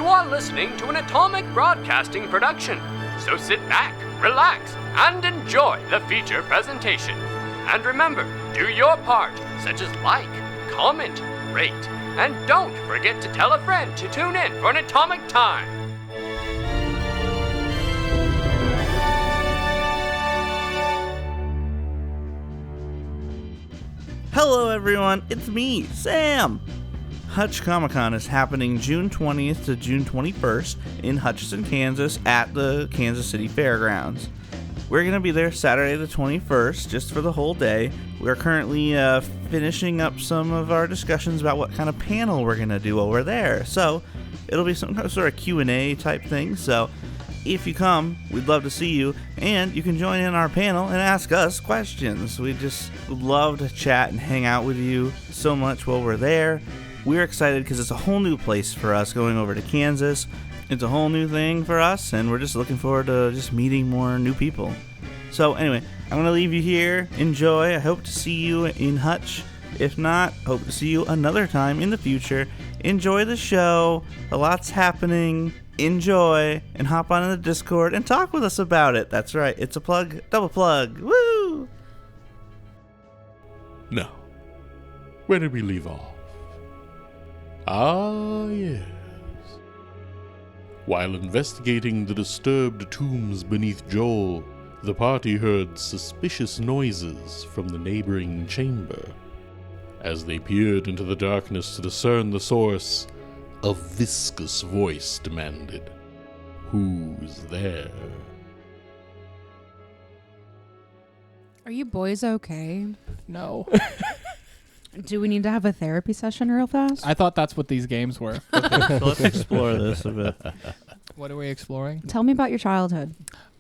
You are listening to an Atomic Broadcasting production, so sit back, relax, and enjoy the feature presentation. And remember, do your part, such as like, comment, rate, and don't forget to tell a friend to tune in for an Atomic Time. Hello everyone, it's me, Sam! Hutch Comic-Con is happening June 20th to June 21st in Hutchinson, Kansas at the Kansas City Fairgrounds. We're going to be there Saturday the 21st, just for the whole day. We're currently finishing up some of our discussions about what kind of panel we're going to do while we're there. So, it'll be some sort of Q&A type thing, so if you come, we'd love to see you, and you can join in our panel and ask us questions. We just love to chat and hang out with you so much while we're there. We're excited because it's a whole new place for us going over to Kansas. It's a whole new thing for us, and we're just looking forward to just meeting more new people. So anyway, I'm going to leave you here. Enjoy. I hope to see you in Hutch. If not, hope to see you another time in the future. Enjoy the show. A lot's happening. Enjoy, and hop on in the Discord and talk with us about it. That's right. It's a plug, double plug. Woo! Now, where did we leave off? Ah, yes. While investigating the disturbed tombs beneath Joel, the party heard suspicious noises from the neighboring chamber. As they peered into the darkness to discern the source, a viscous voice demanded, "Who's there?" Are you boys okay? No. Do we need to have a therapy session real fast? I thought that's what these games were. Okay, so let's explore this a bit. What are we exploring? Tell me about your childhood.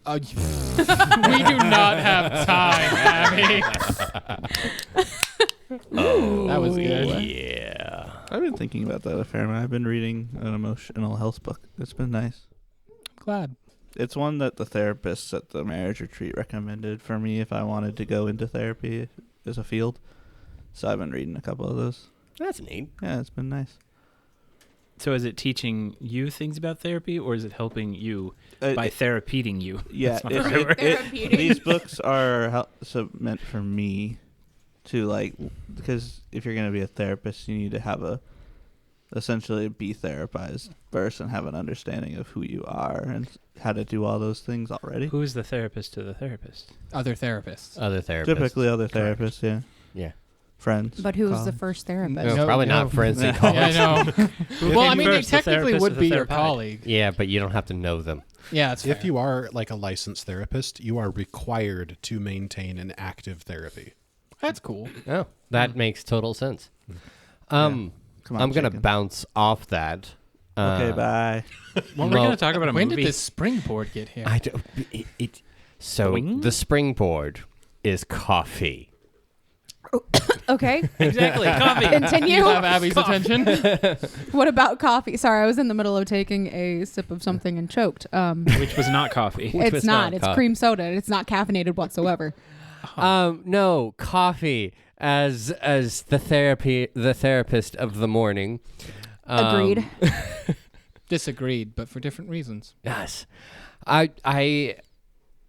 We do not have time, Abby. Oh, that was good. Yeah. I've been thinking about that a fair amount. I've been reading an emotional health book. It's been nice. Glad. It's one that the therapists at the marriage retreat recommended for me if I wanted to go into therapy as a field. So I've been reading a couple of those. That's neat. Yeah, it's been nice. So is it teaching you things about therapy, or is it helping you by therapeuting you? Yeah, Therapeutic. these books are meant for me to, because if you're going to be a therapist, you need to have essentially be therapized first and have an understanding of who you are and how to do all those things already. Who is the therapist to the therapist? Other therapists. Other therapists. Typically other therapists, yeah. Yeah. But Friends. who was the colleagues. first therapist? No, probably not friends and colleagues. Yeah, I know. Well, I mean, they first, the technically therapist would or the be your therapist? colleague. Yeah, but you don't have to know them. Yeah, it's fair. If you are like a licensed therapist, you are required to maintain an active therapy. That's cool. Oh, that makes total sense. Come on, I'm going to chicken. bounce off that. Okay, bye. Well, we're going to talk about a When movie. did this springboard get here? I don't, so Boing? the springboard is coffee. Okay. Exactly. Coffee. Continue. You have Abby's attention. What about coffee? Sorry, I was in the middle of taking a sip of something and choked. Which was not coffee. Which It's was not. not It's coffee. cream soda. It's not caffeinated whatsoever. No, coffee as the therapist of the morning. Agreed. Disagreed, but for different reasons. Yes.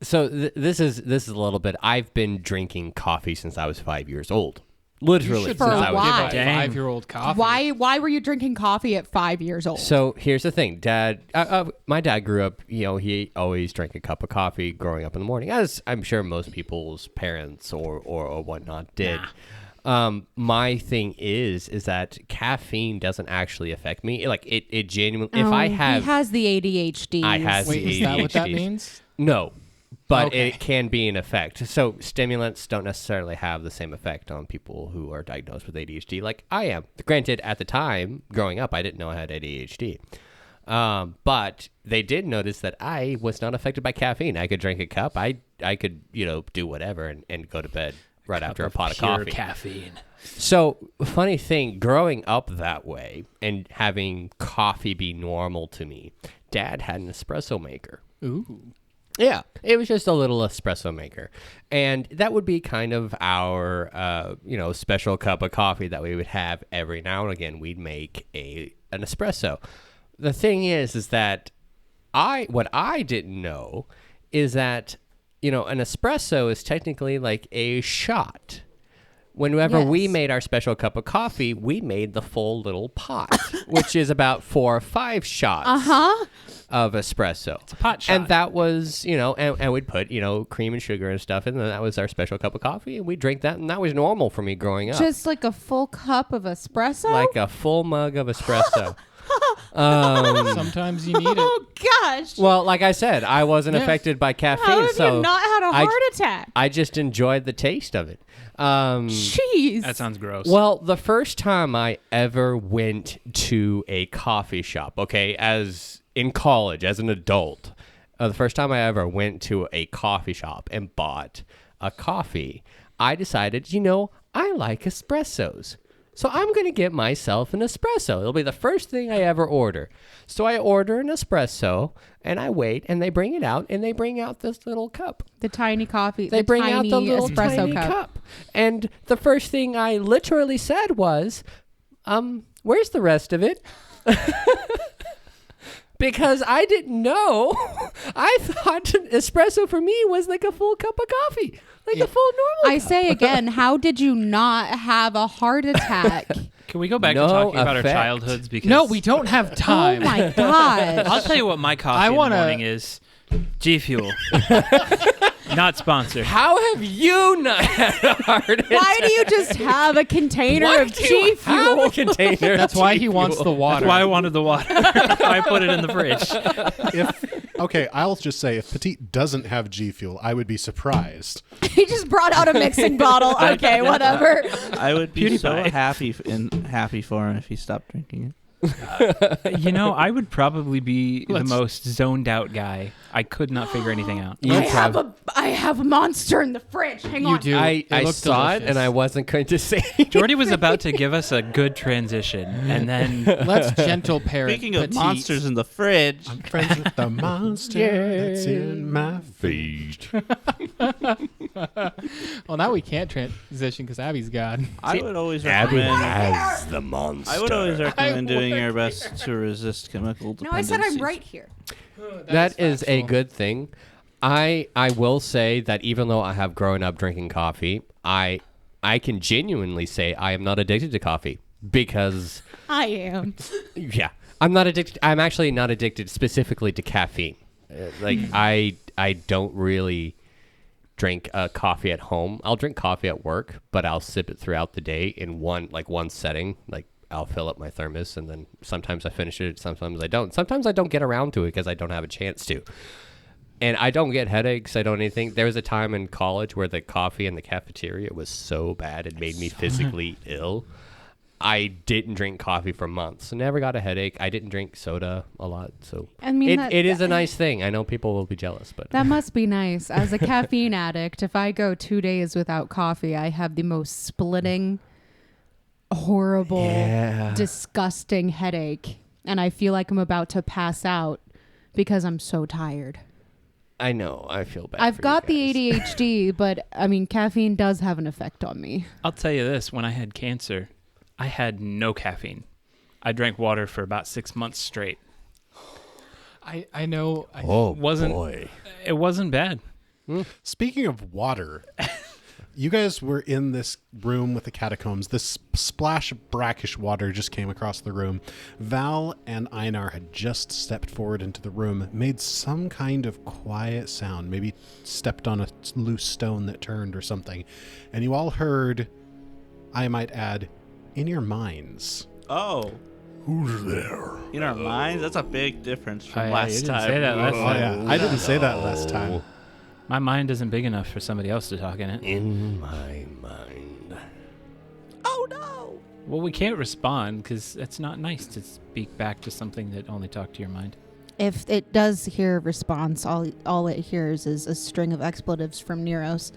So this is a little bit. I've been drinking coffee since I was 5 years old. Literally You should since For I not was why? give a Dang. 5-year-old coffee. Why were you drinking coffee at 5 years old? So here's the thing, Dad. My dad grew up. He always drank a cup of coffee growing up in the morning, as I'm sure most people's parents or whatnot did. My thing is that caffeine doesn't actually affect me. Like it genuinely. If I have, he has the ADHD. I has Wait, the is that what that ADHD. means? No, but Okay. it can be an effect. So stimulants don't necessarily have the same effect on people who are diagnosed with ADHD like I am. Granted, at the time, growing up, I didn't know I had ADHD. But they did notice that I was not affected by caffeine. I could drink a cup. I could, do whatever and go to bed right after a pot of pure coffee. caffeine. So, funny thing, growing up that way and having coffee be normal to me, Dad had an espresso maker. Ooh. Yeah, it was just a little espresso maker. And that would be kind of our, special cup of coffee that we would have every now and again. We'd make an espresso. the thing is that what I didn't know is that, an espresso is technically like a shot. Whenever we Yes. made our special cup of coffee, we made the full little pot, which is about 4 or 5 shots of espresso. It's a pot shot. And that was, and we'd put, cream and sugar and stuff in, and that was our special cup of coffee, and we'd drink that, and that was normal for me growing up. Just like a full cup of espresso? Like a full mug of espresso. Sometimes you need it. Oh, gosh. Well, like I said, I wasn't Yeah. affected by caffeine, How have so you not had a I- heart attack? I just enjoyed the taste of it. Jeez. That sounds gross. Well, the first time I ever went to a coffee shop, okay, as in college, as an adult, the first time I ever went to a coffee shop and bought a coffee, I decided, I like espressos. So I'm going to get myself an espresso. It'll be the first thing I ever order. So I order an espresso, and I wait, and they bring it out, and they bring out this little cup. The tiny coffee. They the bring tiny out the little espresso tiny cup. And the first thing I literally said was, where's the rest of it? Because I didn't know. I thought espresso for me was like a full cup of coffee. Like a full normal I cup. say again, how did you not have a heart attack? Can we go back No to talking about our effect. childhoods? Because No, we don't have Oh time. my gosh. I'll tell you what my coffee I in the wanna- morning is. G Fuel. Not sponsored. How have you not had a heart attack? Why do you just have a container Why of do you G have Fuel? a container of That's why G he wants Fuel? the water. That's why I wanted the water. That's why I put it in the fridge. Okay, I'll just say if Petite doesn't have G Fuel, I would be surprised. He just brought out a mixing bottle. Okay, whatever. I would be so PewDiePie. happy for him if he stopped drinking it. I would probably be the Let's- most zoned out guy. I could not figure anything out. You I have a monster in the fridge. Hang You on. do. I looks saw it, delicious. and I wasn't going to say Jordy was about to give us a good transition, and then Let's gentle parent. Speaking of Petite. monsters in the fridge, I'm friends with the monster that's in my feet. Well, now we can't transition because Abby's gone. I would always Abby recommend. has the monster. I would always recommend I doing would. your best to resist chemical No, I dependencies. said I'm right here. That is a factual. good thing. I will say that even though I have grown up drinking coffee, I can genuinely say I am not addicted to coffee because I am. yeah, I'm not addicted. I'm actually not addicted specifically to caffeine. I don't really drink coffee at home. I'll drink coffee at work, but I'll sip it throughout the day in one setting. Like I'll fill up my thermos, and then sometimes I finish it, sometimes I don't. Sometimes I don't get around to it because I don't have a chance to. And I don't get headaches. I don't anything. There was a time in college where the coffee in the cafeteria was so bad it made me physically ill. I didn't drink coffee for months. Never got a headache. I didn't drink soda a lot. So I mean, it is a nice thing. I know people will be jealous, but That must be nice. As a caffeine addict, if I go 2 days without coffee, I have the most splitting, horrible, Yeah. disgusting headache. And I feel like I'm about to pass out because I'm so tired. I know. I feel bad. I've for got you the guys. ADHD, but I mean, caffeine does have an effect on me. I'll tell you this: when I had cancer, I had no caffeine. I drank water for about 6 months straight. I know. Wasn't it wasn't bad. Speaking of water, you guys were in this room with the catacombs. This splash of brackish water just came across the room. Val and Einar had just stepped forward into the room, made some kind of quiet sound, maybe stepped on a loose stone that turned or something. And you all heard, I might add, in your minds. Oh, Who's there? in our minds, that's a big difference from I last didn't time. say that last Oh, time. yeah. I didn't say that last time. My mind isn't big enough for somebody else to talk in it. In my mind. Oh no! Well, we can't respond because it's not nice to speak back to something that only talked to your mind. If it does hear a response, all it hears is a string of expletives from Neros.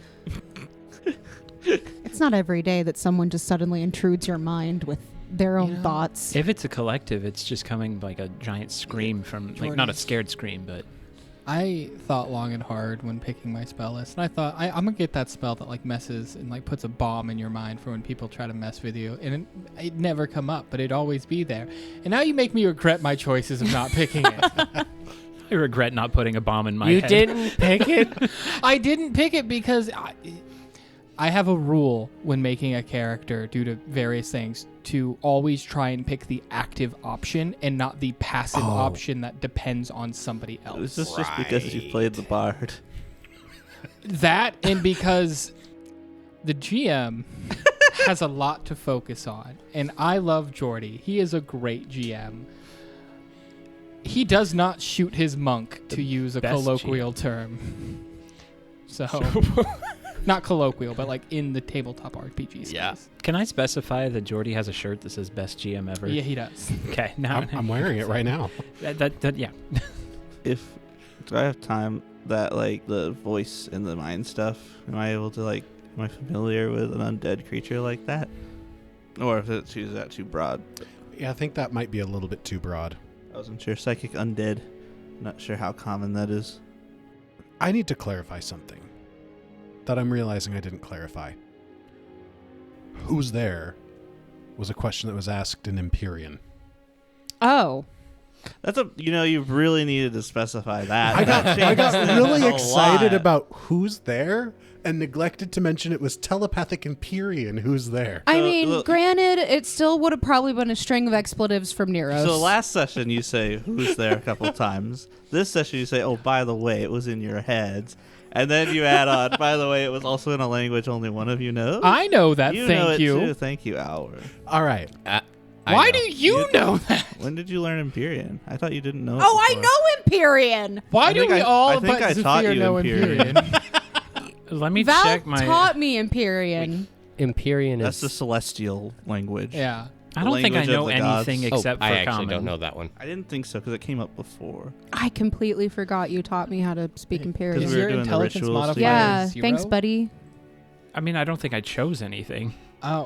It's not every day that someone just suddenly intrudes your mind with their own thoughts. If it's a collective, it's just coming like a giant scream from, like, not a scared scream, but I thought long and hard when picking my spell list, and I thought I'm gonna get that spell that like messes and like puts a bomb in your mind for when people try to mess with you, and it'd never come up, but it'd always be there. And now you make me regret my choices of not picking it. I regret not putting a bomb in my You head. didn't pick it? I didn't pick it because I have a rule when making a character due to various things to always try and pick the active option and not the passive option that depends on somebody else. Is this just because you played the bard? That and because the GM has a lot to focus on. And I love Jordy. He is a great GM. He does not shoot his monk, to use a best colloquial term. So, not colloquial, but like in the tabletop RPG space. Yeah. Can I specify that Jordy has a shirt that says "Best GM Ever"? Yeah, he does. Okay. Now I'm wearing it right now. yeah. Do I have time that like the voice and the mind stuff? Am I able to like? Am I familiar with an undead creature like that? Or if it's that too broad? Yeah, I think that might be a little bit too broad. I wasn't sure. Psychic undead. Not sure how common that is. I need to clarify something that I'm realizing I didn't clarify. Who's there was a question that was asked in Empyrean. Oh. That's you really needed to specify that. I got really a excited lot. about who's there and neglected to mention it was telepathic Empyrean who's there. I So, mean, look- granted, it still would have probably been a string of expletives from Neros. So last session you say who's there a couple times. This session you say, oh, by the way, it was in your heads. And then you add on, by the way, it was also in a language only one of you knows. I know that. You know Thank it you. Too. Thank you, Hour. All right. Why do you know that? When did you learn Empyrean? I thought you didn't know. it Oh, I before. know Empyrean. Why I do think we I all think but I taught Zephyr you know Empyrean. Empyrean? Let me Val check my. taught me Empyrean. Empyrean That's is... the celestial language. Yeah. I don't think I language of know the gods. anything Oh, except for I actually common. don't know that one. I didn't think so because it came up before. I completely forgot you taught me how to speak Empyrean. Is we were your doing the intelligence rituals modifier together. Yeah, 0? thanks, buddy. I mean, I don't think I chose anything.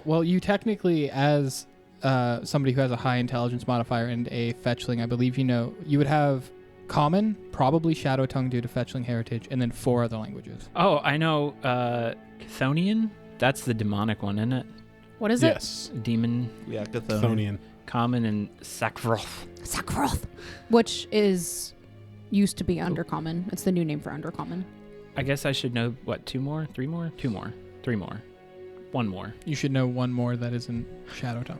Well, you technically, as somebody who has a high intelligence modifier and a fetchling, I believe you would have common, probably shadow tongue due to fetchling heritage, and then 4 other languages. Oh, I know Chthonian? That's the demonic one, isn't it? What is Yes. Demon, Yeah, Chthonian. common, and Sakroth. it? Sakroth. Which used to be undercommon. It's the new name for undercommon. I guess I should know, what, 2 more? 3 more? 2 more. 3 more. 1 more. You should know 1 more that isn't shadow tongue.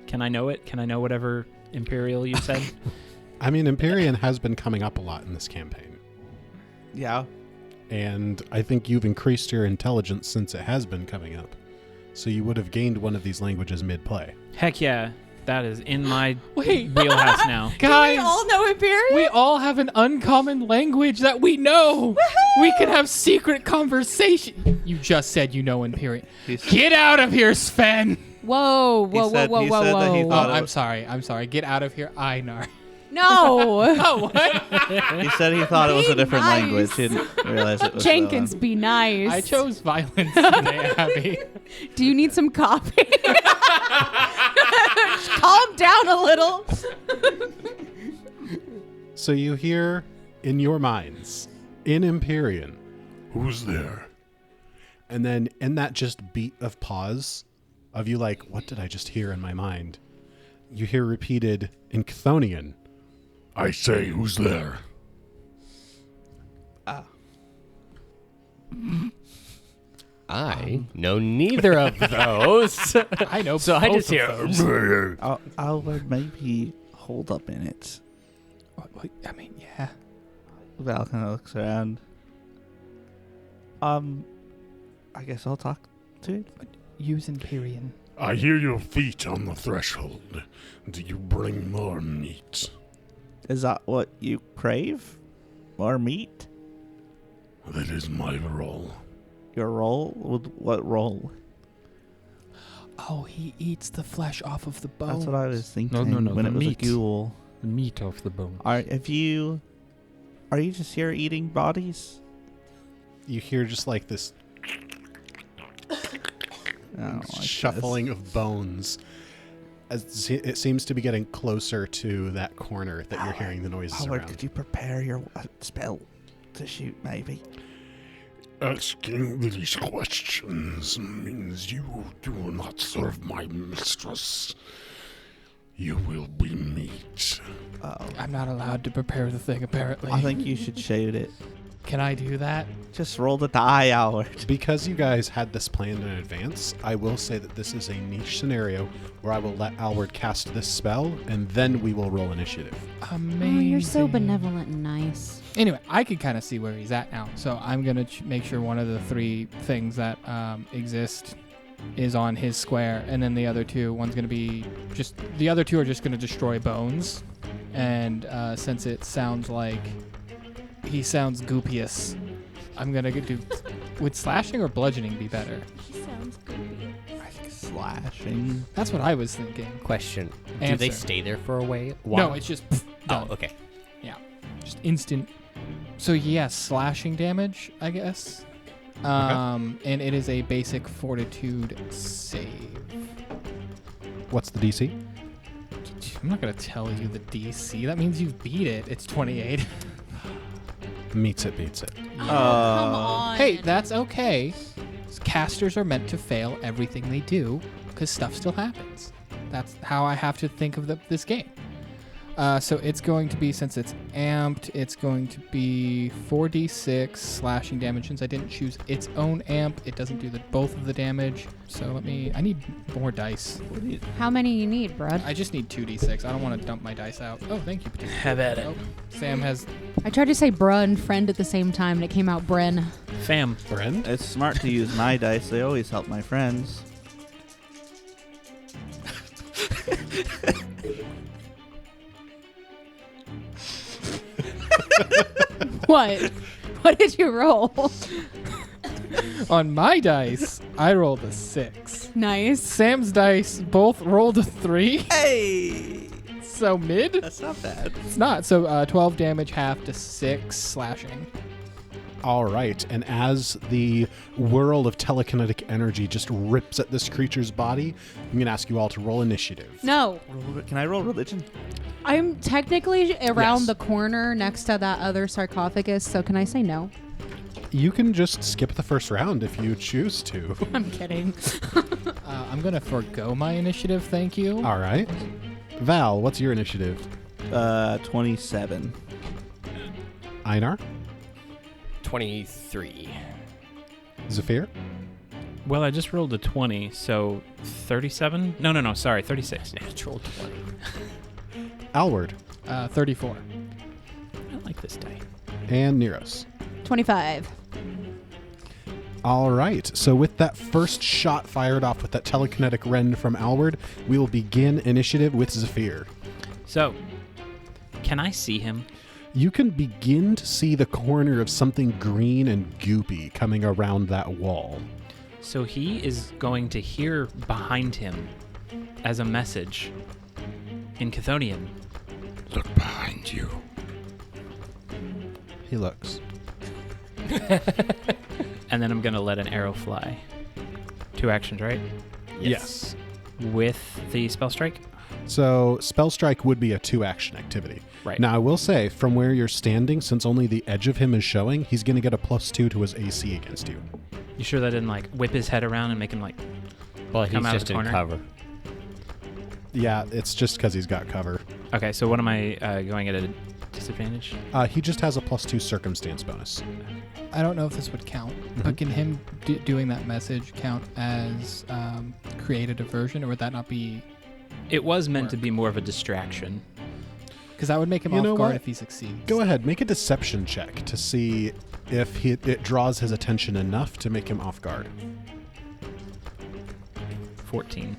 Can I know it? Can I know whatever Imperial you said? I mean, Empyrean has been coming up a lot in this campaign. Yeah. And I think you've increased your intelligence since it has been coming up. So you would have gained one of these languages mid-play. Heck yeah. That is in my Wait, wheelhouse now. guys, know Empyrean? we all have an uncommon language that we know. We can have secret conversation. You just said you know Empyrean. Get out of here, Sven. Whoa, whoa, said- whoa, he whoa, said that he whoa. thought Oh, it I'm was- sorry. I'm sorry. Get out of here, Einar. No. Oh, what? He said he thought it was a Be different nice. language. He didn't realize it was Jenkins, be nice. I chose violence today, Abby. Do you need some coffee? Calm down a little. So you hear in your minds, in Empyrean, who's there? And then in that just beat of pause, of you like, what did I just hear in my mind? You hear repeated in Chthonian, I say, who's there? I know neither of those. I know. So I both just of hear. those. I'll maybe hold up in it. I mean, yeah. Val kind of looks around. I guess I'll talk to it. Use Empyrean. I hear your feet on the threshold. Do you bring more meat? Is that what you crave? More meat? That is my role. Your roll? With what roll? Oh, he eats the flesh off of the bone. That's what I was thinking no, when the it was meat. a ghoul. The meat off the bone. Are you just here eating bodies? You hear just like this I don't like shuffling of bones as it seems to be getting closer to that corner that you're hearing the noises Howard, around. could you prepare your spell to shoot, maybe? Asking these questions means you do not serve my mistress. You will be meat. I'm not allowed to prepare the thing, apparently. I think you should shoot it. Can I do that? Just roll the die, Howard. Because you guys had this planned in advance, I will say that this is a niche scenario where I will let Alward cast this spell, and then we will roll initiative. Amazing. Oh, you're so benevolent and nice. Anyway, I can kind of see where he's at now. So I'm going to make sure one of the 3 things that exist is on his square, and then the other 2, one's going to be just, the other 2 are just going to destroy bones. And since it sounds like he sounds goopious, I'm going to do, would slashing or bludgeoning be better? He sounds goopy. I think slashing. That's what I was thinking. Question: Do Answer. they stay there for a while? No, it's just done. Oh, okay. Yeah, just instant. So yes, slashing damage, I guess. And it is a basic fortitude save. What's the DC? I'm not gonna tell you the DC. That means you've beat it. It's 28. Meets it, beats it. Oh, come on. Hey, that's okay. Casters are meant to fail everything they do because stuff still happens. That's how I have to think of this game. So it's going to be, since it's amped, it's going to be 4d6 slashing damage. Since I didn't choose its own amp, it doesn't do both of the damage. So I need more dice. How many you need, Brad? I just need 2d6. I don't want to dump my dice out. Oh, thank you. Have at it. Oh, Sam has... I tried to say bruh and friend at the same time, and it came out Bren. Fam. Friend? It's smart to use my dice. They always help my friends. What? What did you roll? On my dice, I rolled a 6. Nice. Sam's dice both rolled a 3. Hey! So mid? That's not bad. It's not. So 12 damage, half to 6 slashing. All right, and as the whirl of telekinetic energy just rips at this creature's body, I'm going to ask you all to roll initiative. No. Can I roll religion? I'm technically around Yes. the corner next to that other sarcophagus, so can I say no? You can just skip the first round if you choose to. I'm kidding. I'm going to forego my initiative, thank you. All right. Val, what's your initiative? 27. Einar? 23. Zafir? Well, I just rolled a 20, so 37? No, sorry, 36. Natural 20. Alward? 34. I don't like this die. And Neros. 25. All right. So with that first shot fired off with that telekinetic rend from Alward, we will begin initiative with Zafir. So, can I see him? You can begin to see the corner of something green and goopy coming around that wall. So he is going to hear behind him as a message in Chthonian. Look behind you. He looks. And then I'm going to let an arrow fly. 2 actions, right? Yes. With the spell strike? So Spell Strike would be a 2-action activity. Right. Now, I will say, from where you're standing, since only the edge of him is showing, he's going to get a +2 to his AC against you. You sure that didn't like whip his head around and make him like Well, come he's out of just the in corner? cover. Yeah, it's just because he's got cover. Okay, so what am I going at a disadvantage? He just has a +2 circumstance bonus. I don't know if this would count, but can him doing that message count as create a diversion, or would that not be... It was meant to be more of a distraction. Because that would make him You know off guard what? if he succeeds. Go ahead, make a deception check to see if it draws his attention enough to make him off guard. 14.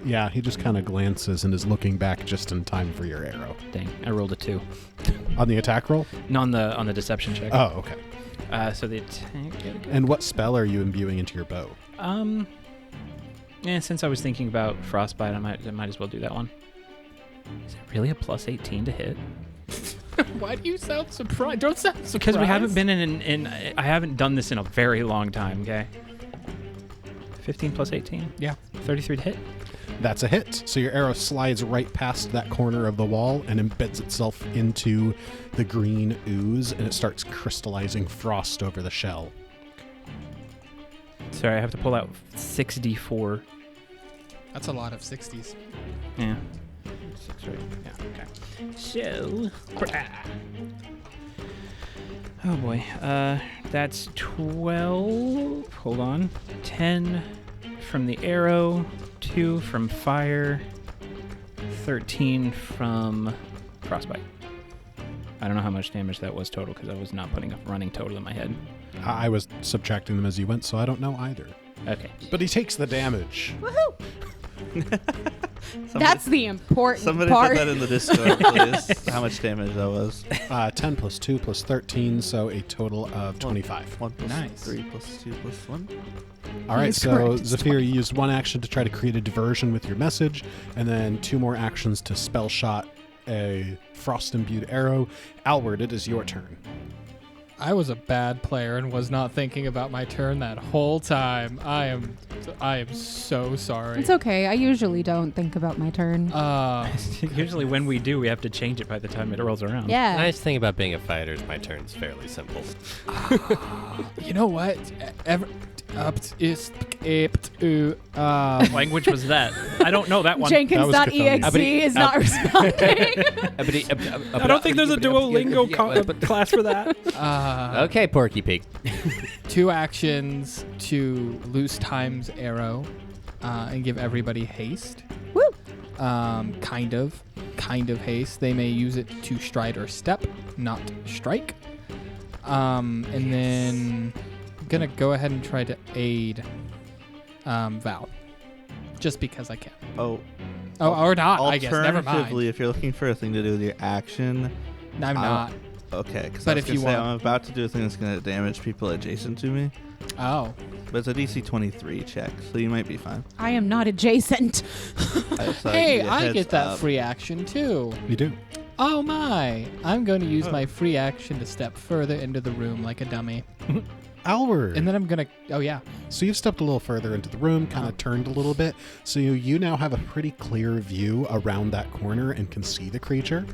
Yeah, he just kind of glances and is looking back just in time for your arrow. Dang, I rolled a 2. On the attack roll? No, on the deception check. Oh, okay. So the attack. And what spell are you imbuing into your bow? Yeah, since I was thinking about frostbite, I might as well do that one. Is it really a +18 to hit? Why do you sound surprised? Don't sound surprised. Because we haven't been in I haven't done this in a very long time. Okay. 15 + 18. Yeah. 33 to hit. That's a hit. So your arrow slides right past that corner of the wall and embeds itself into the green ooze, and it starts crystallizing frost over the shell. Sorry, I have to pull out 6d4. That's a lot of 60s. Yeah. 6, right? Yeah, okay. So, oh boy. That's 12. Hold on. 10 from the arrow, 2 from fire, 13 from frostbite. I don't know how much damage that was total because I was not putting a running total in my head. I was subtracting them as you went, so I don't know either. Okay. But he takes the damage. That's the important Somebody part. put that in the Discord, please. How much damage that was? 10 plus 2 plus 13, so a total of 25. 1 plus Nice. 3 plus 2 plus 1. All right, That's so correct. It's Zafir, you used one action to try to create a diversion with your message, and then 2 more actions to spell shot a frost-imbued arrow. Alward, it is your turn. I was a bad player and was not thinking about my turn that whole time. I am so sorry. It's okay. I usually don't think about my turn. Usually when we do, we have to change it by the time it rolls around. Yeah. The nice thing about being a fighter is my turn's fairly simple. You know what? Language was that? I don't know that one. Jenkins.exe is not responding. I don't think there's a Duolingo class for that. Okay, Porky Pig. 2 actions to loose time's arrow and give everybody haste. Woo! Kind of haste. They may use it to stride or step, not strike. And then I'm gonna go ahead and try to aid Val, just because I can. Oh, or not. I guess. Never alternatively, mind. if you're looking for a thing to do with your action, I'm not. okay. Because But if you want- I'm about to do a thing that's going to damage people adjacent to me. Oh. But it's a DC 23 check, so you might be fine. I am not adjacent. Hey, I get that free action too. You do. Oh my! I'm going to use my free action to step further into the room like a dummy. Alward. And then I'm going to... Oh, yeah. So you've stepped a little further into the room, kind of turned a little bit. So you now have a pretty clear view around that corner and can see the creature.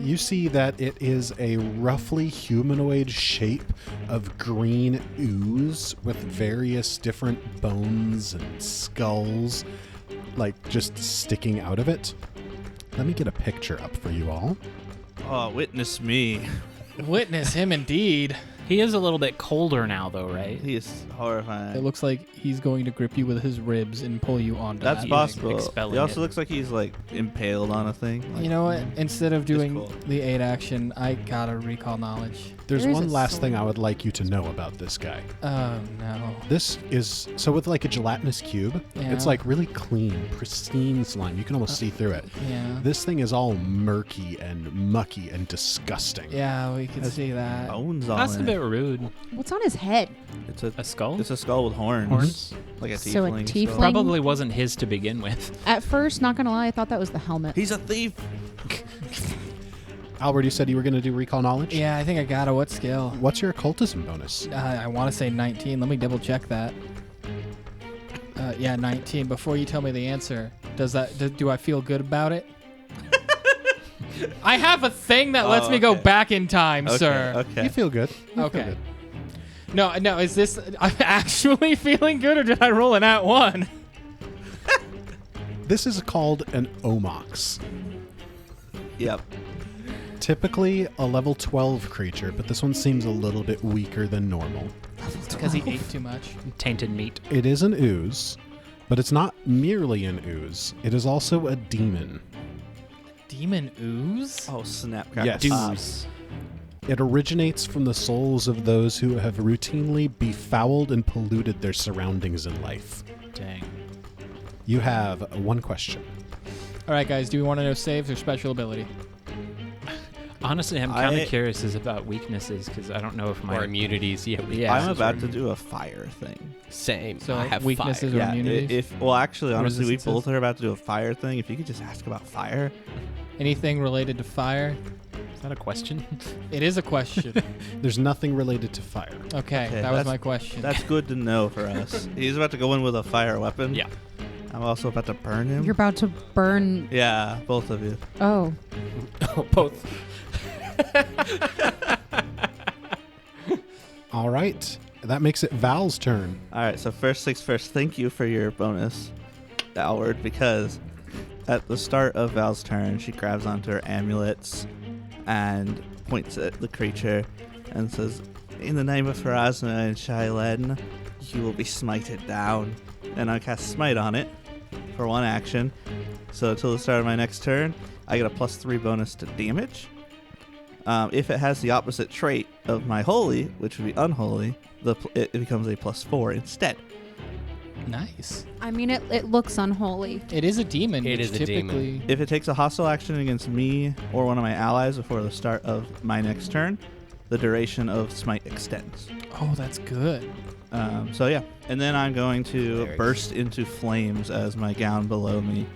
You see that it is a roughly humanoid shape of green ooze with various different bones and skulls, like just sticking out of it. Let me get a picture up for you all. Oh, witness me. Witness him indeed. He is a little bit colder now, though, right? He is horrifying. It looks like he's going to grip you with his ribs and pull you onto That's that. possible. expelling He also it. looks like he's like impaled on a thing. Like, You know what? Instead of doing cool. the 8 action, I gotta recall knowledge. There's There is one a last thing sword. I would like you to know about this guy. Oh, no. This is, so with like a gelatinous cube, it's Yeah. like really clean, pristine slime. You can almost see through it. Yeah. This thing is all murky and mucky and disgusting. Yeah, we can see that. bones on That's it. a bit rude. What's on his head? It's a skull? It's a skull with horns. Horns? Like a So a tiefling. tiefling? skull. Probably wasn't his to begin with. At first, not gonna lie, I thought that was the helmet. He's a thief. Albert, you said you were going to do recall knowledge? Yeah, I think I got it. What skill? What's your occultism bonus? I want to say 19. Let me double check that. Yeah, 19. Before you tell me the answer, do I feel good about it? I have a thing that lets me go okay. back in time, Okay, sir. okay. You feel good. You feel Okay. good. No, is this I'm actually feeling good, or did I roll an at 1? This is called an Omox. Yep. Typically a level 12 creature, but this one seems a little bit weaker than normal. Because he ate too much. Tainted meat. It is an ooze, but it's not merely an ooze. It is also a demon. Demon ooze? Oh snap! Yes. Pops. It originates from the souls of those who have routinely befouled and polluted their surroundings in life. Dang. You have one question. All right, guys. Do we want to know saves or special ability? Honestly, I'm kind I- of curious about weaknesses because I don't know if my Or immunities. Yeah. Yeah. I'm This is about right. to do a fire thing. Same. So I have weaknesses fire. or Yeah. immunities? Well, actually, honestly, we Resistances? both are about to do a fire thing. If you could just ask about fire. Anything related to fire? Is that a question? It is a question. There's nothing related to fire. Okay, Okay, that was that's- my question. That's good to know for us. He's about to go in with a fire weapon. Yeah. I'm also about to burn him. You're about to burn. Yeah, both of you. Oh. Both. All right. That makes it Val's turn. All right, so first things first, thank you for your bonus, Alward, because at the start of Val's turn, she grabs onto her amulets and points at the creature and says, "In the name of Pharasma and Shailen, you will be smited down." And I cast Smite on it for one action. So until the start of my next turn, I get a +3 bonus to damage. If it has the opposite trait of my Holy, which would be Unholy, it becomes a +4 instead. Nice. I mean, it looks unholy. It is a demon. It which is a demon. typically If it takes a hostile action against me or one of my allies before the start of my next turn, the duration of Smite extends. Oh, that's good. So yeah, and then I'm going to Very burst into flames as my gown below me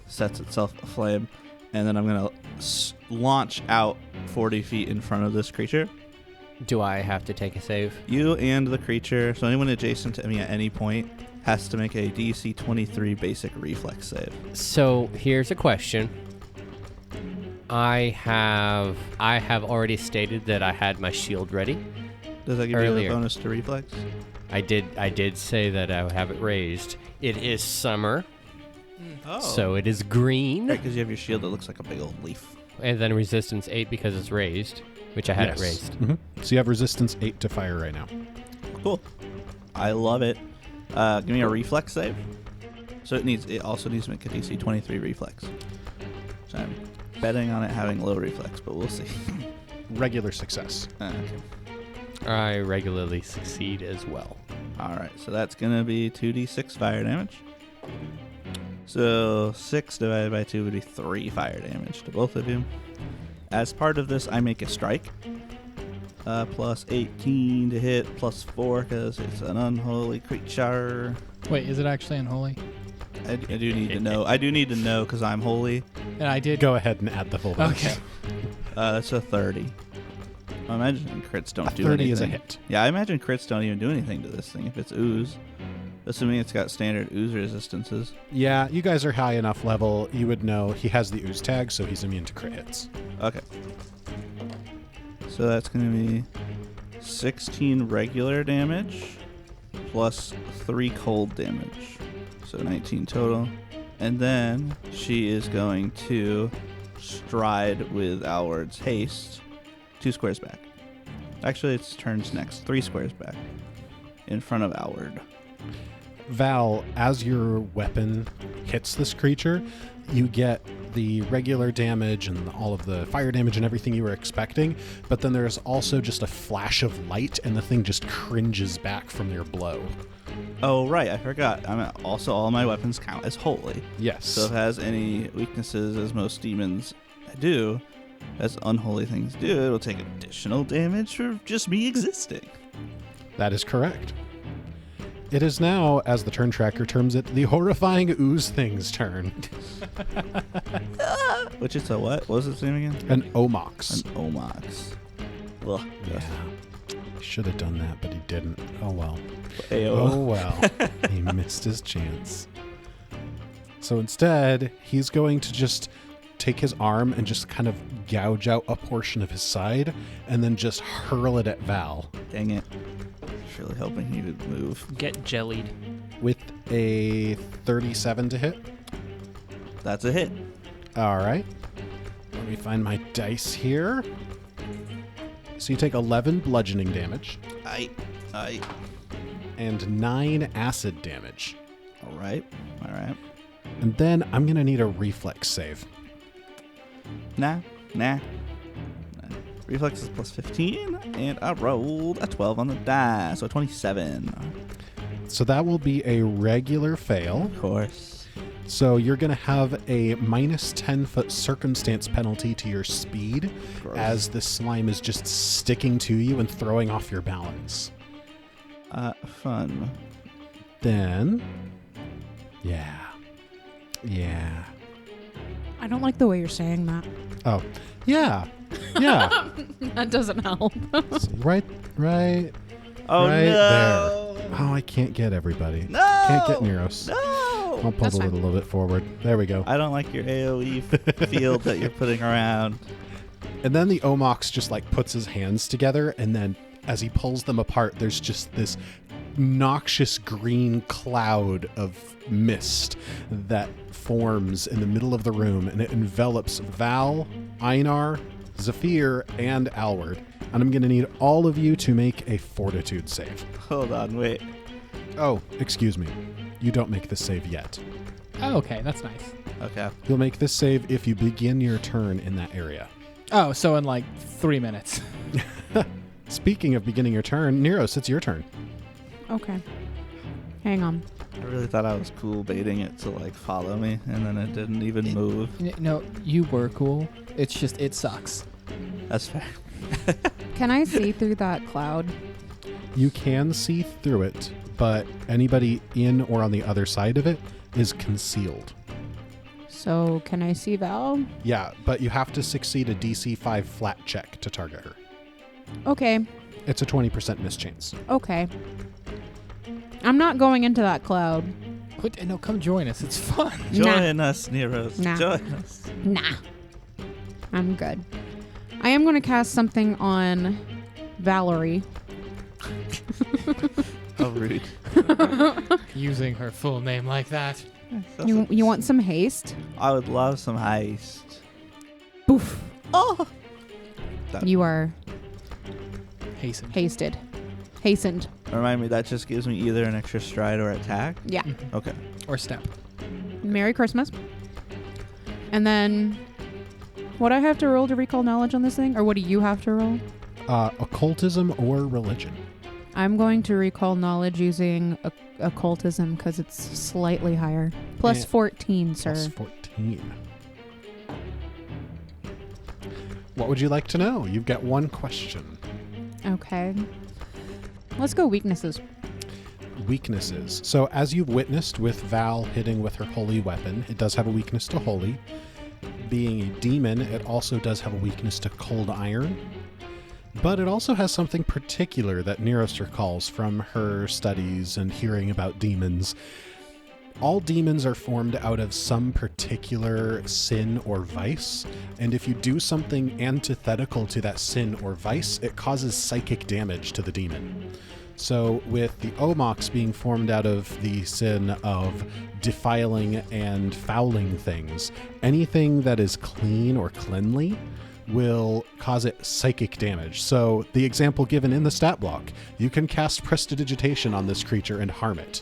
sets itself aflame, and then I'm going to launch out 40 feet in front of this creature. Do I have to take a save? You and the creature, so anyone adjacent to me at any point, has to make a DC 23 basic reflex save. So here's a question. I have already stated that I had my shield ready. Does that give you Earlier. a bonus to reflex? I did say that I would have it raised. It is summer, Oh. so it is green, Right, because you have your shield that looks like a big old leaf. and then resistance 8 because it's raised, which I had it raised. Mhm. So you have resistance 8 to fire right now. Cool. I love it. Give me a reflex save. So it also needs to make a DC 23 reflex. So I'm betting on it having low reflex, but we'll see. Regular success. Okay. I regularly succeed as well. All right, so that's gonna be 2d6 fire damage. So 6 divided by 2 would be 3 fire damage to both of you. As part of this, I make a strike. Plus 18 to hit, plus 4 because it's an unholy creature. Wait, is it actually unholy? I do need to know. I do need to know because I'm holy. And I did. Go ahead and add the full bonus. Okay. That's a 30. I imagine crits don't do 30 anything. is a hit. Yeah, I imagine crits don't even do anything to this thing if it's ooze. Assuming it's got standard ooze resistances. Yeah, you guys are high enough level. You would know he has the ooze tag, so he's immune to crit hits. Okay. So that's going to be 16 regular damage plus 3 cold damage. So 19 total. And then she is going to stride with Alward's haste 2 squares back. Actually, it's turns next. 3 squares back in front of Alward. Val, as your weapon hits this creature, you get the regular damage and all of the fire damage and everything you were expecting, but then there's also just a flash of light and the thing just cringes back from your blow. Oh, right. I forgot. Also, all my weapons count as holy. Yes. So if it has any weaknesses, as most demons do, as unholy things do, it'll take additional damage for just me existing. That is correct. It is now, as the turn tracker terms it, the horrifying ooze thing's turn. Which is a what? What was its name again? An Omox. An Omox. Ugh. Yeah. He should have done that, but he didn't. Oh well. Ayo. Oh well. He missed his chance. So instead, he's going to just take his arm and just kind of gouge out a portion of his side and then just hurl it at Val Dang it. Really hoping he would move. Get jellied. with a 37 to hit. That's a hit. All right. Let me find my dice here. So you take 11 bludgeoning damage I. and 9 acid damage. All right. And then I'm going to need a reflex save. Nah. Reflex is plus 15, and I rolled a 12 on the die, so 27. So that will be a regular fail. Of course. So you're going to have a minus 10-foot circumstance penalty to your speed Gross. as the slime is just sticking to you and throwing off your balance. Fun. Then, yeah. I don't like the way you're saying that. Oh, yeah. That doesn't help. So right Oh, right no. there. Oh, I can't get everybody. No. Can't get Neros. No. I'll puzzle it a little bit forward. There we go. I don't like your AoE field that you're putting around. And then the Omox just like puts his hands together, and then as he pulls them apart, there's just this noxious green cloud of mist that forms in the middle of the room, and it envelops Val, Einar, Zephyr, and Alward. And I'm going to need all of you to make a fortitude save. Hold on, wait. Oh, excuse me. You don't make this save yet. Oh, okay, that's nice. Okay. You'll make this save if you begin your turn in that area. Oh, so in like 3 minutes. Speaking of beginning your turn, Neros, it's your turn. Okay. Hang on. I really thought I was cool baiting it to like follow me, and then it didn't even move. No, you were cool. It's just, it sucks. That's fair. Can I see through that cloud? You can see through it, but anybody in or on the other side of it is concealed. So can I see Val? Yeah, but you have to succeed a DC 5 flat check to target her. Okay. It's a 20% miss chance. Okay. I'm not going into that cloud. No, come join us. It's fun. Join us, Neros. Nah. Join us. Nah. I'm good. I am going to cast something on Valerie. How rude. Using her full name like that. You want some haste? I would love some haste. Boof. Oh! You are Hastened. Hastened. Remind me, that just gives me either an extra stride or attack? Yeah. Okay. Or step. Merry Christmas. And then, what I have to roll to recall knowledge on this thing? Or what do you have to roll? Occultism or religion. I'm going to recall knowledge using occultism because it's slightly higher. Plus 14, sir. Plus 14. What would you like to know? You've got one question. Okay. Let's go weaknesses. Weaknesses. So as you've witnessed with Val hitting with her holy weapon, it does have a weakness to holy. Being a demon, it also does have a weakness to cold iron. But it also has something particular that Neros recalls from her studies and hearing about demons. All demons are formed out of some particular sin or vice, and if you do something antithetical to that sin or vice, it causes psychic damage to the demon. So with the Omox being formed out of the sin of defiling and fouling things, anything that is clean or cleanly will cause it psychic damage. So the example given in the stat block, you can cast Prestidigitation on this creature and harm it.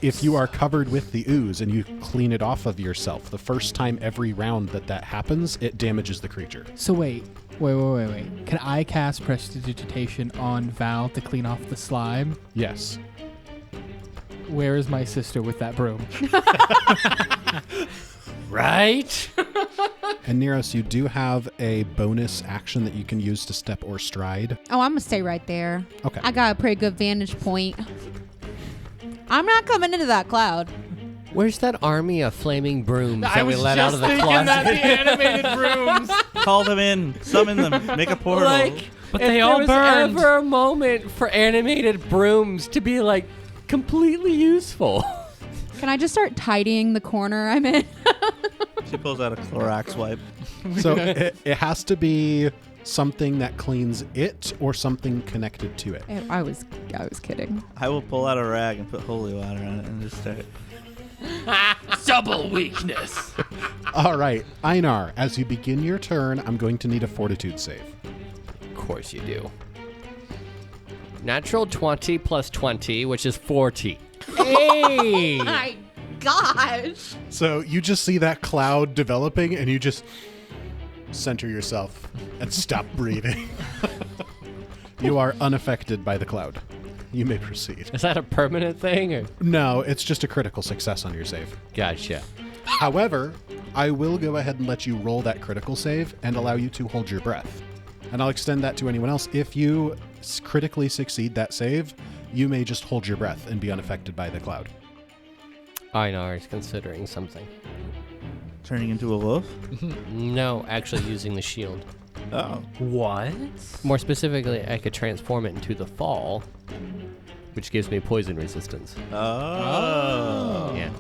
If you are covered with the ooze and you clean it off of yourself, the first time every round that happens, it damages the creature. So wait. Can I cast Prestidigitation on Val to clean off the slime? Yes. Where is my sister with that broom? Right? And Neros, you do have a bonus action that you can use to step or stride. Oh, I'm going to stay right there. Okay. I got a pretty good vantage point. I'm not coming into that cloud. Where's that army of flaming brooms I that we was let out of the just thinking closet? that the animated brooms. Call them in. Summon them. Make a portal. But they all burned. If there was ever a moment for animated brooms to be like completely useful. Can I just start tidying the corner I'm in? She pulls out a Clorox wipe. So it has to be something that cleans it or something connected to it. I was kidding. I will pull out a rag and put holy water on it and just start. Double weakness. All right, Einar, as you begin your turn, I'm going to need a fortitude save. Of course you do. Natural 20 plus 20, which is 40. Hey! My gosh. So you just see that cloud developing and you just center yourself and stop breathing. You are unaffected by the cloud. You may proceed. Is that a permanent thing? Or? No, it's just a critical success on your save. Gotcha. However, I will go ahead and let you roll that critical save and allow you to hold your breath. And I'll extend that to anyone else. If you critically succeed that save, you may just hold your breath and be unaffected by the cloud. Einar is considering something. Turning into a wolf? No, actually using the shield. Oh. What? More specifically, I could transform it into the fall, which gives me poison resistance. Oh. Yeah.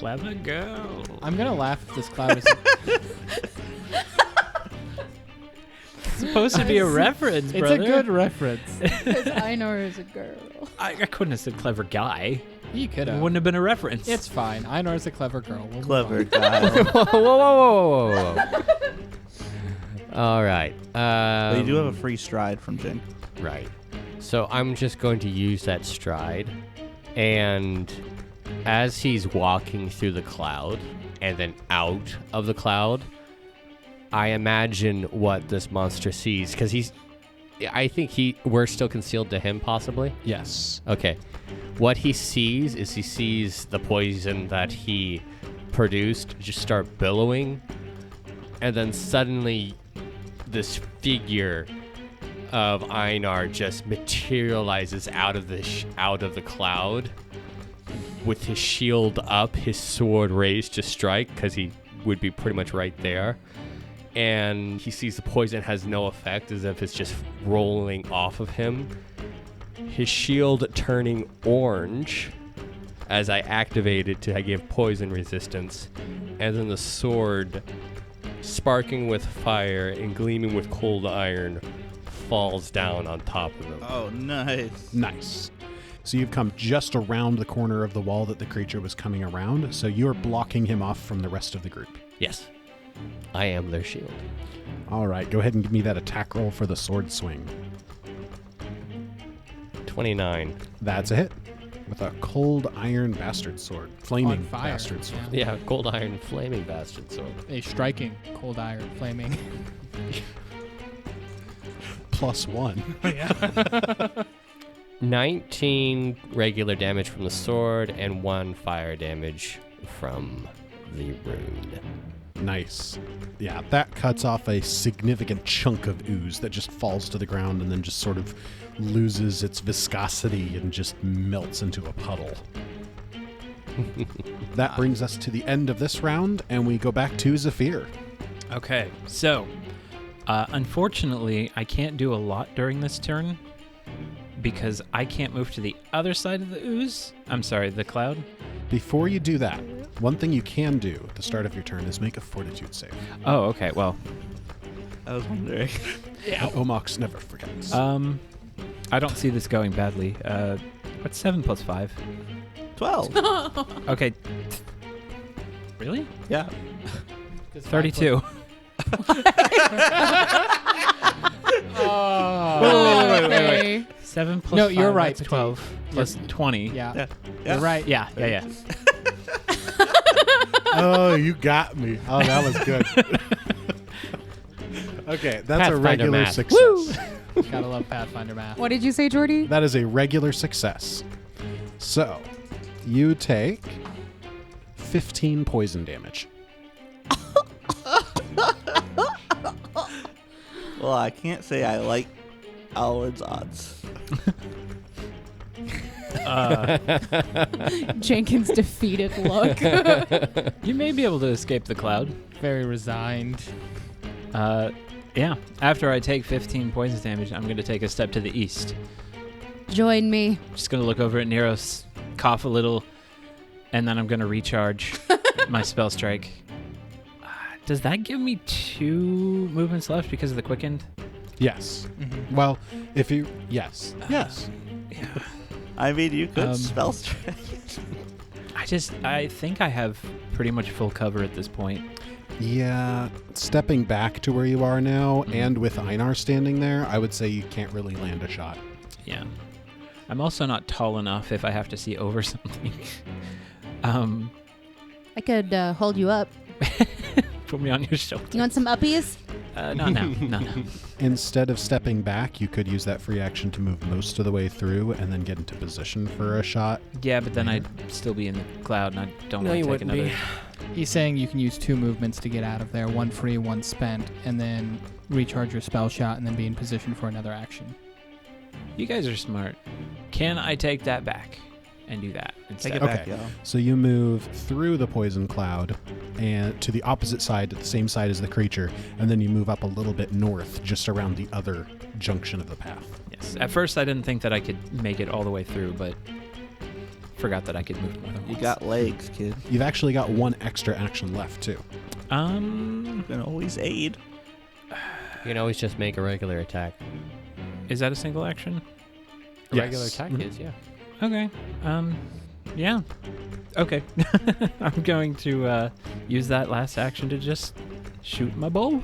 Clever girl. I'm gonna laugh if this cloud is. Supposed to be a reference, It's brother. a good reference. Because Einar is a girl. I couldn't have said clever guy. You could It have. wouldn't have been a reference. It's fine. Einar's a clever girl. We'll move Clever on. guy. whoa, whoa, whoa, whoa, whoa. All right. But you do have a free stride from Jink. Right. So I'm just going to use that stride. And as he's walking through the cloud and then out of the cloud, I imagine what this monster sees. Because I think we're still concealed to him, possibly. Yes. Okay. What he sees is he sees the poison that he produced just start billowing. And then suddenly this figure of Einar just materializes out of the cloud with his shield up, his sword raised to strike because he would be pretty much right there. And he sees the poison has no effect, as if it's just rolling off of him. His shield turning orange as I activate it to give poison resistance. And then the sword, sparking with fire and gleaming with cold iron, falls down on top of him. Oh, nice. Nice. So you've come just around the corner of the wall that the creature was coming around, so you're blocking him off from the rest of the group. Yes. I am their shield. All right, go ahead and give me that attack roll for the sword swing. 29. That's a hit. With a cold iron bastard sword. Flaming On fire. bastard sword. Yeah. Yeah, cold iron flaming bastard sword. A striking cold iron flaming. +1. 19 regular damage from the sword and 1 fire damage from the rune. Nice. Yeah, that cuts off a significant chunk of ooze that just falls to the ground and then just sort of loses its viscosity and just melts into a puddle. That brings us to the end of this round, and we go back to Zephyr. Okay, so unfortunately, I can't do a lot during this turn because I can't move to the other side of the ooze. I'm sorry, the cloud. Before you do that, one thing you can do at the start of your turn is make a fortitude save. Oh, okay. Well, I was wondering. Omox never forgets. I don't see this going badly. What's 7 plus 5? 12. Okay. Really? Yeah. 32. Oh. Okay. 7 plus No, 5, you're right, that's 12. Plus 20. Yeah. Yeah. You're right. Yeah. Oh, you got me. Oh, that was good. Okay, that's a Pathfinder regular math. success. Gotta love Pathfinder math. What did you say, Jordy? That is a regular success. So, you take 15 poison damage. Well, I can't say I like Alward's odds. Jenkins' defeated look. You may be able to escape the cloud. Very resigned. Yeah. After I take 15 poison damage, I'm going to take a step to the east. Join me. Just going to look over at Neros, cough a little, and then I'm going to recharge my spell strike. Does that give me 2 movements left because of the quickened? Yes. Mm-hmm. Well, if you... Yes. Yes. Yeah. I mean, you could Um, spell strike. I think I have pretty much full cover at this point. Yeah. Stepping back to where you are now, and with Einar standing there, I would say you can't really land a shot. Yeah. I'm also not tall enough if I have to see over something. I could hold you up. Put me on your shoulder. You want some uppies? Not now. No. Instead of stepping back, you could use that free action to move most of the way through and then get into position for a shot. Yeah, but then I'd still be in the cloud, and I don't No, want you to take wouldn't another. be. He's saying you can use 2 movements to get out of there, 1 free, 1 spent, and then recharge your spell shot and then be in position for another action. You guys are smart. Can I take that back and do that instead? Take it back, Okay. yo. So you move through the poison cloud and to the opposite side, at the same side as the creature, and then you move up a little bit north, just around the other junction of the path. Yes. At first, I didn't think that I could make it all the way through, but Forgot that I could move more than You once. got legs, kid. You've actually got one extra action left, too. You can always aid. You can always just make a regular attack. Is that a single action? A Yes. regular attack is, yeah. Okay. Yeah. Okay. I'm going to use that last action to just shoot my bow.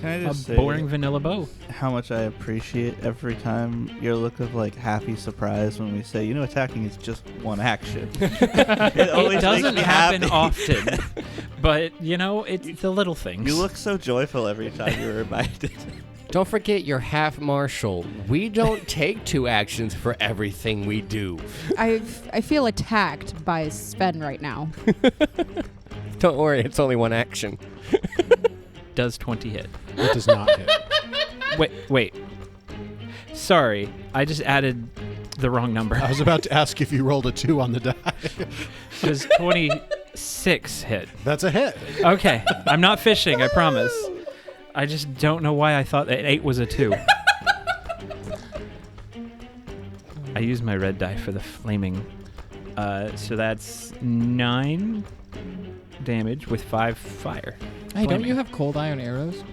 Can I A just say boring vanilla bow. how much I appreciate every time your look of like happy surprise when we say, attacking is just one action. It always It doesn't makes me happen happy. often, but it's the little things. You look so joyful every time you're reminded. Don't forget you're half martial. We don't take 2 actions for everything we do. I feel attacked by Sven right now. Don't worry, it's only 1 action. Does 20 hit? It does not hit. Wait. Sorry, I just added the wrong number. I was about to ask if you rolled a 2 on the die. Does 26 hit? That's a hit. Okay, I'm not fishing, I promise. I just don't know why I thought that 8 was a 2. I used my red die for the flaming. So that's 9 damage with 5 fire. Hey, don't Flaming. you have cold iron arrows?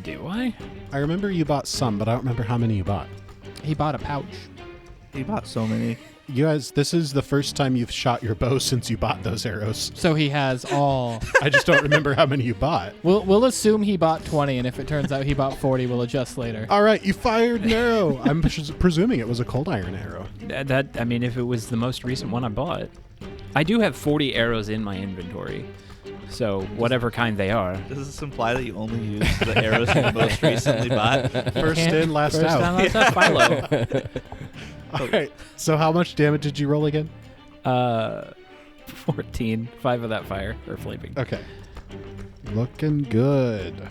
Do I? I remember you bought some, but I don't remember how many you bought. He bought a pouch. He bought so many. You guys, this is the first time you've shot your bow since you bought those arrows. So he has all. I just don't remember how many you bought. We'll assume he bought 20, and if it turns out he bought 40, we'll adjust later. All right, you fired an arrow. I'm presuming it was a cold iron arrow. I mean, if it was the most recent one I bought. I do have 40 arrows in my inventory. So, whatever kind they are. Does this imply that you only use the arrows you most recently bought? First in, last First out. time last out, Philo. All right, so how much damage did you roll again? 14. 5 of that fire, or flaming. Okay. Looking good.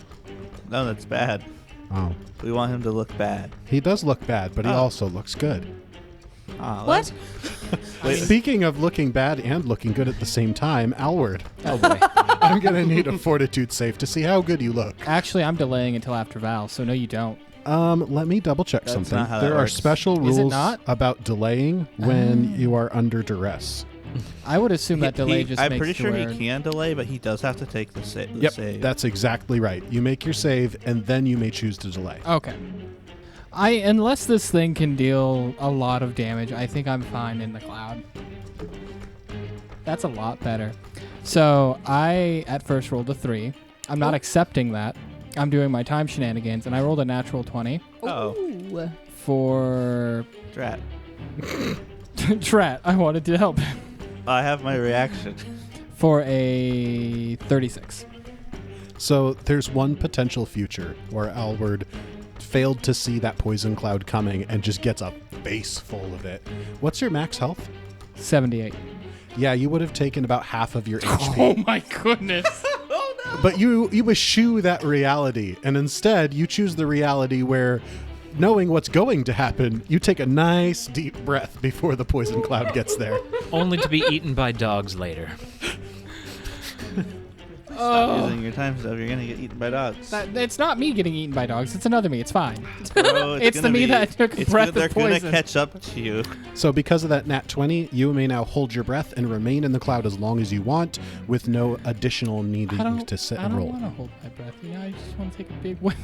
No, that's bad. Oh. We want him to look bad. He does look bad, but he Oh. also looks good. What? Speaking of looking bad and looking good at the same time, Alward, Oh, boy. I'm going to need a fortitude save to see how good you look. Actually, I'm delaying until after Val, so no, you don't. Let me double check That's something. not how that There are works. special Is it rules not? about delaying when you are under duress. I would assume that delay just I'm makes pretty sure where he can delay, but he does have to take the save. Yep, that's exactly right. You make your save, and then you may choose to delay. Okay. Unless this thing can deal a lot of damage, I think I'm fine in the cloud. That's a lot better. So I at first rolled a 3. I'm not accepting that. I'm doing my time shenanigans, and I rolled a natural 20 Oh, Ooh. for drat. Trat. I wanted to help him. I have my reaction. For a 36. So there's one potential future where Alward failed to see that poison cloud coming and just gets a face full of it. What's your max health? 78. Yeah, you would have taken about half of your Oh HP. my goodness. But you eschew that reality, and instead you choose the reality where, knowing what's going to happen, you take a nice deep breath before the poison cloud gets there. Only to be eaten by dogs later. Stop using your time stuff. You're gonna get eaten by dogs. It's not me getting eaten by dogs. It's another me. It's fine. Bro, It's the gonna me be- that took a it's breath They're of gonna poison. catch up to you. So because of that nat 20, you may now hold your breath and remain in the cloud as long as you want, with no additional needing to sit I and don't roll. want to hold my breath. I just want to take a big whiff.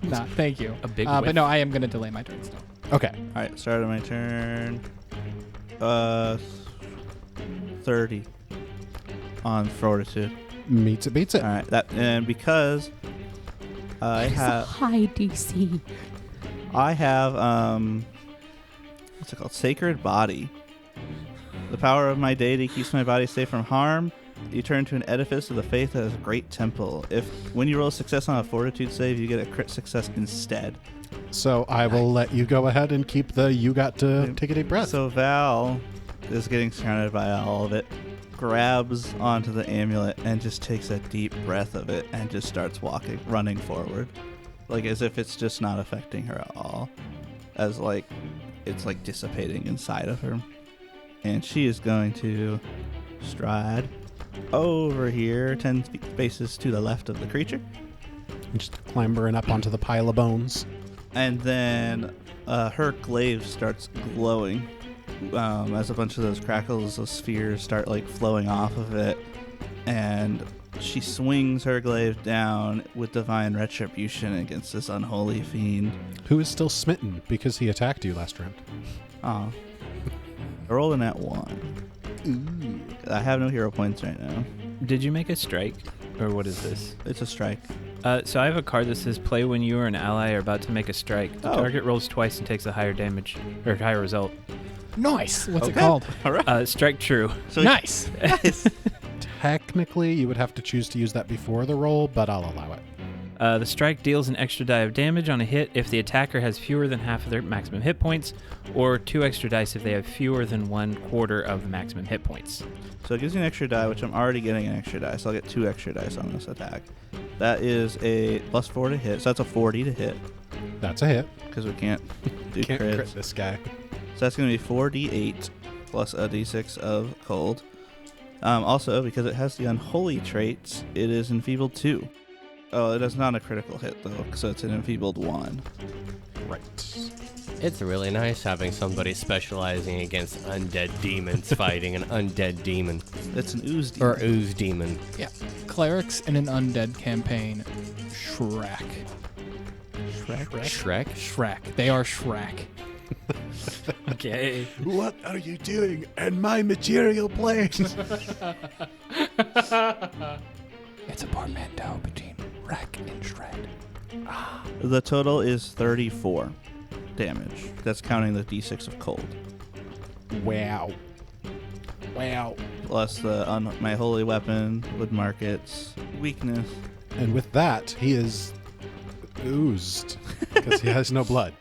Nah, thank you. A big But whiff. no, I am going to delay my turn still. Okay. All right, start of my turn. 30 on fortitude. Meets it, beats it. All right, and because I It's a have high DC. what's it called? Sacred Body. The power of my deity keeps my body safe from harm. You turn to an edifice of the faith that is a great temple. When you roll success on a fortitude save, you get a crit success instead. So I will let you go ahead and keep you got to take a deep breath. So Val is getting surrounded by all of it, grabs onto the amulet and just takes a deep breath of it and just starts running forward, like as if it's just not affecting her at all, as like it's like dissipating inside of her. And she is going to stride over here 10 spaces to the left of the creature, Just clambering up onto the pile of bones. and then her glaive starts glowing as a bunch of those crackles of spheres start like flowing off of it, and she swings her glaive down with divine retribution against this unholy fiend. Who is still smitten because he attacked you last round? Oh. I rolled a nat 1. Ooh. I have no hero points right now. Did you make a strike? Or what is this? It's a strike. So I have a card that says play when you or an ally are about to make a strike. The target rolls twice and takes a higher damage, or higher result. Nice. What's it called? All right. Strike true. So Nice. Technically, you would have to choose to use that before the roll, but I'll allow it. The strike deals an extra die of damage on a hit if the attacker has fewer than half of their maximum hit points, or 2 extra dice if they have fewer than 1/4 of the maximum hit points. So it gives you an extra die, which I'm already getting an extra die, so I'll get 2 extra dice on this attack. That is a +4 to hit, so that's a 40 to hit, That's a hit. because we can't do Can't crits. crit this guy. So that's going to be 4d8 plus a d6 of cold. Also, because it has the unholy traits, it is enfeebled 2. Oh, it is not a critical hit, though, so it's an enfeebled 1. Right. It's really nice having somebody specializing against undead demons fighting an undead demon. It's an ooze demon. Or ooze demon. Yeah. Clerics in an undead campaign. Shrek. Shrek. They are Shrek. Okay. What are you doing in my material plane? It's a portmanteau between wreck and shred. The total is 34 damage. That's counting the d6 of cold. Wow. Wow. Plus my holy weapon would mark its weakness. And with that, he is oozed because he has no blood.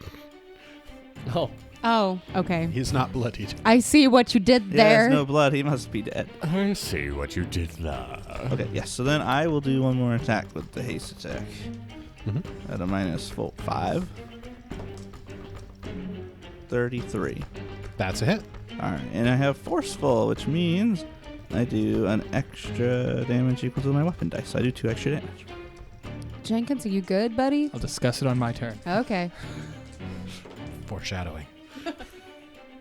Oh. Oh, okay. He's not bloodied. I see what you did He there. has no blood. He must be dead. I see what you did there. Okay, yes. So then I will do one more attack with the haste attack. At a -5. 33. That's a hit. Alright, and I have forceful, which means I do an extra damage equal to my weapon dice. So I do 2 extra damage. Jenkins, are you good, buddy? I'll discuss it on my turn. Okay. Foreshadowing.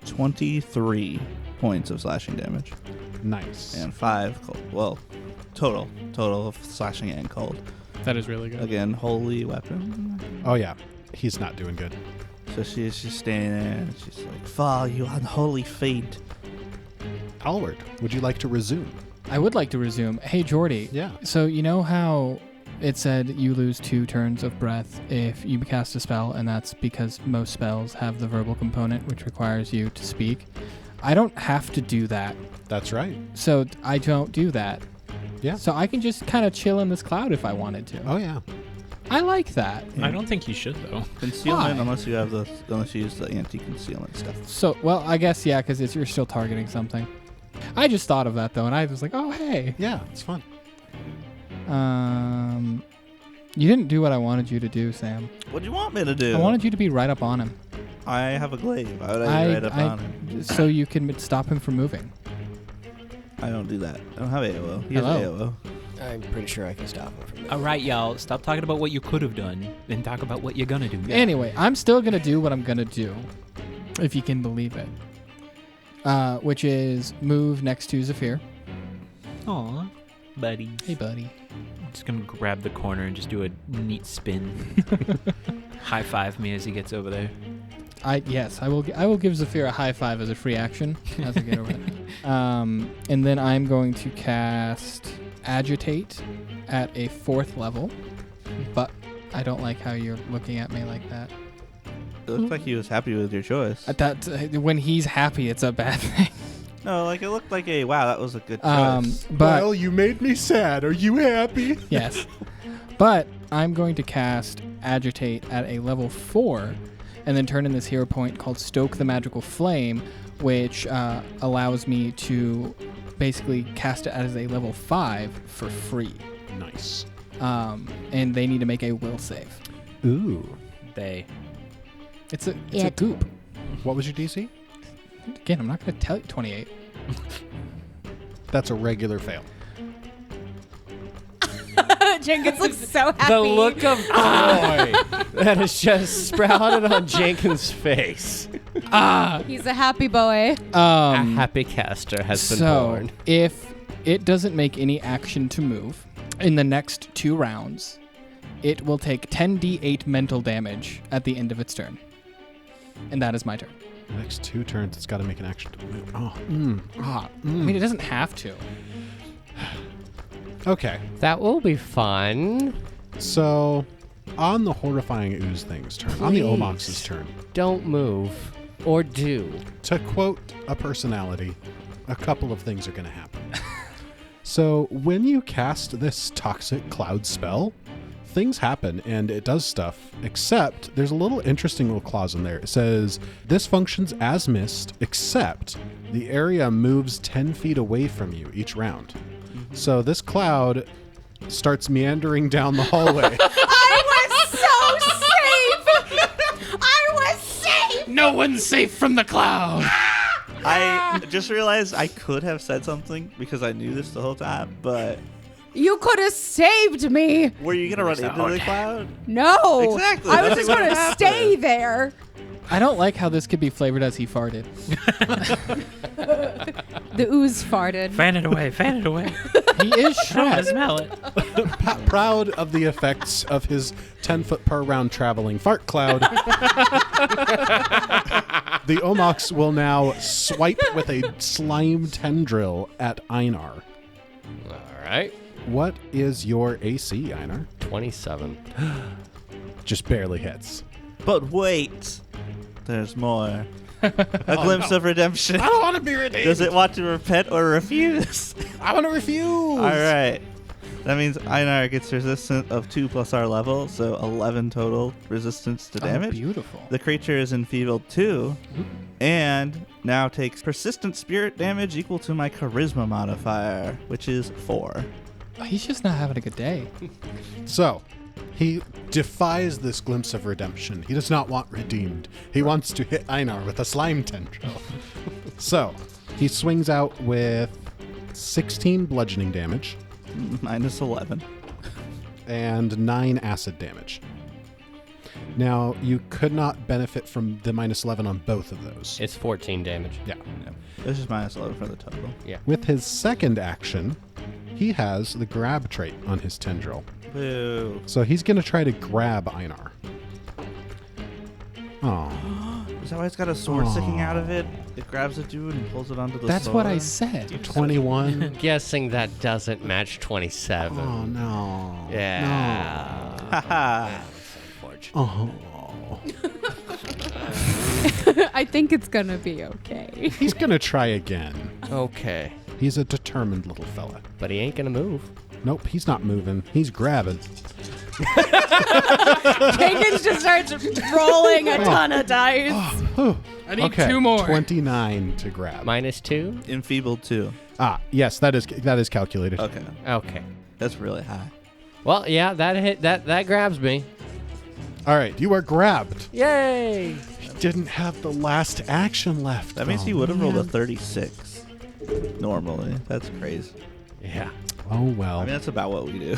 23 points of slashing damage. Nice. And 5 cold. Well, total of slashing and cold. That is really good. Again, holy weapon. Oh, yeah. He's not doing good. So she's just standing there and she's like, "Fall, you unholy fiend." Alward, would you like to resume? I would like to resume. Hey, Jordy. Yeah. So you know how it said you lose 2 turns of breath if you cast a spell, and that's because most spells have the verbal component, which requires you to speak. I don't have to do that. That's right. So I don't do that. Yeah. So I can just kind of chill in this cloud if I wanted to. Oh, yeah. I like that. I don't think you should, though. Concealment, Why? unless you use the anti-concealment stuff. So, well, I guess, yeah, because you're still targeting something. I just thought of that, though, and I was like, oh, hey. Yeah, it's fun. You didn't do what I wanted you to do, Sam. What do you want me to do? I wanted you to be right up on him. I have a glaive. Why would I be right up on him? So you can stop him from moving. I don't do that. I don't have AOO. He has Hello. AOO. I'm pretty sure I can stop him from that. All right, y'all. Stop talking about what you could have done and talk about what you're going to do. Anyway, I'm still going to do what I'm going to do, if you can believe it, which is move next to Zephyr. Aw, buddy. Hey, buddy. I'm just going to grab the corner and just do a neat spin. High five me as he gets over there. I will give Zephyr a high five as a free action as I get over there. And then I'm going to cast Agitate at a 4th level, but I don't like how you're looking at me like that. It looks like he was happy with your choice. When he's happy, it's a bad thing. No, like it looked like wow, that was a good choice. But Well, you made me sad. Are you happy? yes, but I'm going to cast Agitate at a level 4, and then turn in this hero point called Stoke the Magical Flame, which allows me to basically cast it as a level 5 for free. Nice. And they need to make a will save. Ooh. It's a goop. What was your DC? Again, I'm not going to tell you 28. That's a regular fail. Jenkins looks so happy. The look of joy that has just sprouted on Jenkins' face. He's a happy boy. A happy caster has been born. If it doesn't make any action to move in the next 2 rounds, it will take 10d8 mental damage at the end of its turn. And that is my turn. The next 2 turns, it's got to make an action to move. I mean, it doesn't have to. Okay. That will be fun. So, on the horrifying ooze thing's turn, on the Omox's turn, Don't move. Or do. to quote a personality, a couple of things are going to happen. So, when you cast this toxic cloud spell, things happen and it does stuff, except there's a little interesting little clause in there. It says, this functions as mist, except the area moves 10 feet away from you each round. So this cloud starts meandering down the hallway. No one's safe from the cloud. I just realized I could have said something because I knew this the whole time, but You could have saved me. were you gonna run into the cloud? No. Exactly, I was that's just what going to happened. stay there. I don't like how this could be flavored as he farted. The ooze farted. Fan it away. Fan it away. He is I don't want to Shrek. smell it. Proud of the effects of his 10-foot per round traveling fart cloud, the Omox will now swipe with a slime tendril at Einar. All right. What is your AC, Einar? 27. Just barely hits. But wait, there's more. A glimpse of redemption. I don't want to be redeemed. Does it want to repent or refuse? I want to refuse. All right. That means Einar gets resistant of 2 plus our level, so 11 total resistance to damage. Beautiful. The creature is enfeebled 2, and now takes persistent spirit damage equal to my charisma modifier, which is 4. He's just not having a good day. So, he defies this glimpse of redemption. He does not want redeemed. He wants to hit Einar with a slime tendril. So, he swings out with 16 bludgeoning damage Minus 11. and 9 acid damage. Now, you could not benefit from the minus 11 on both of those. It's 14 damage. Yeah. This is minus 11 for the total. With his second action, he has the grab trait on his tendril. Boo. So he's going to try to grab Einar. Oh, Is that why it's got a sword sticking out of it? It grabs a dude and pulls it onto the That's sword. what I said. 21. Guessing that doesn't match 27. Oh, no. Yeah. Haha. That's unfortunate. Oh. I think it's going to be okay. He's going to try again. Okay. He's a determined little fella. But he ain't gonna move. Nope, he's not moving. He's grabbing. Jenkins just starts rolling a ton of dice. I need 2 more. 29 to grab. -2? Enfeebled 2. Yes, that is calculated. Okay. Okay. That's really high. Well, yeah, that grabs me. All right, you are grabbed. Yay! He didn't have the last action left. That means though. he would have rolled a 36 normally. That's crazy. Yeah. Oh, well. I mean, that's about what we do.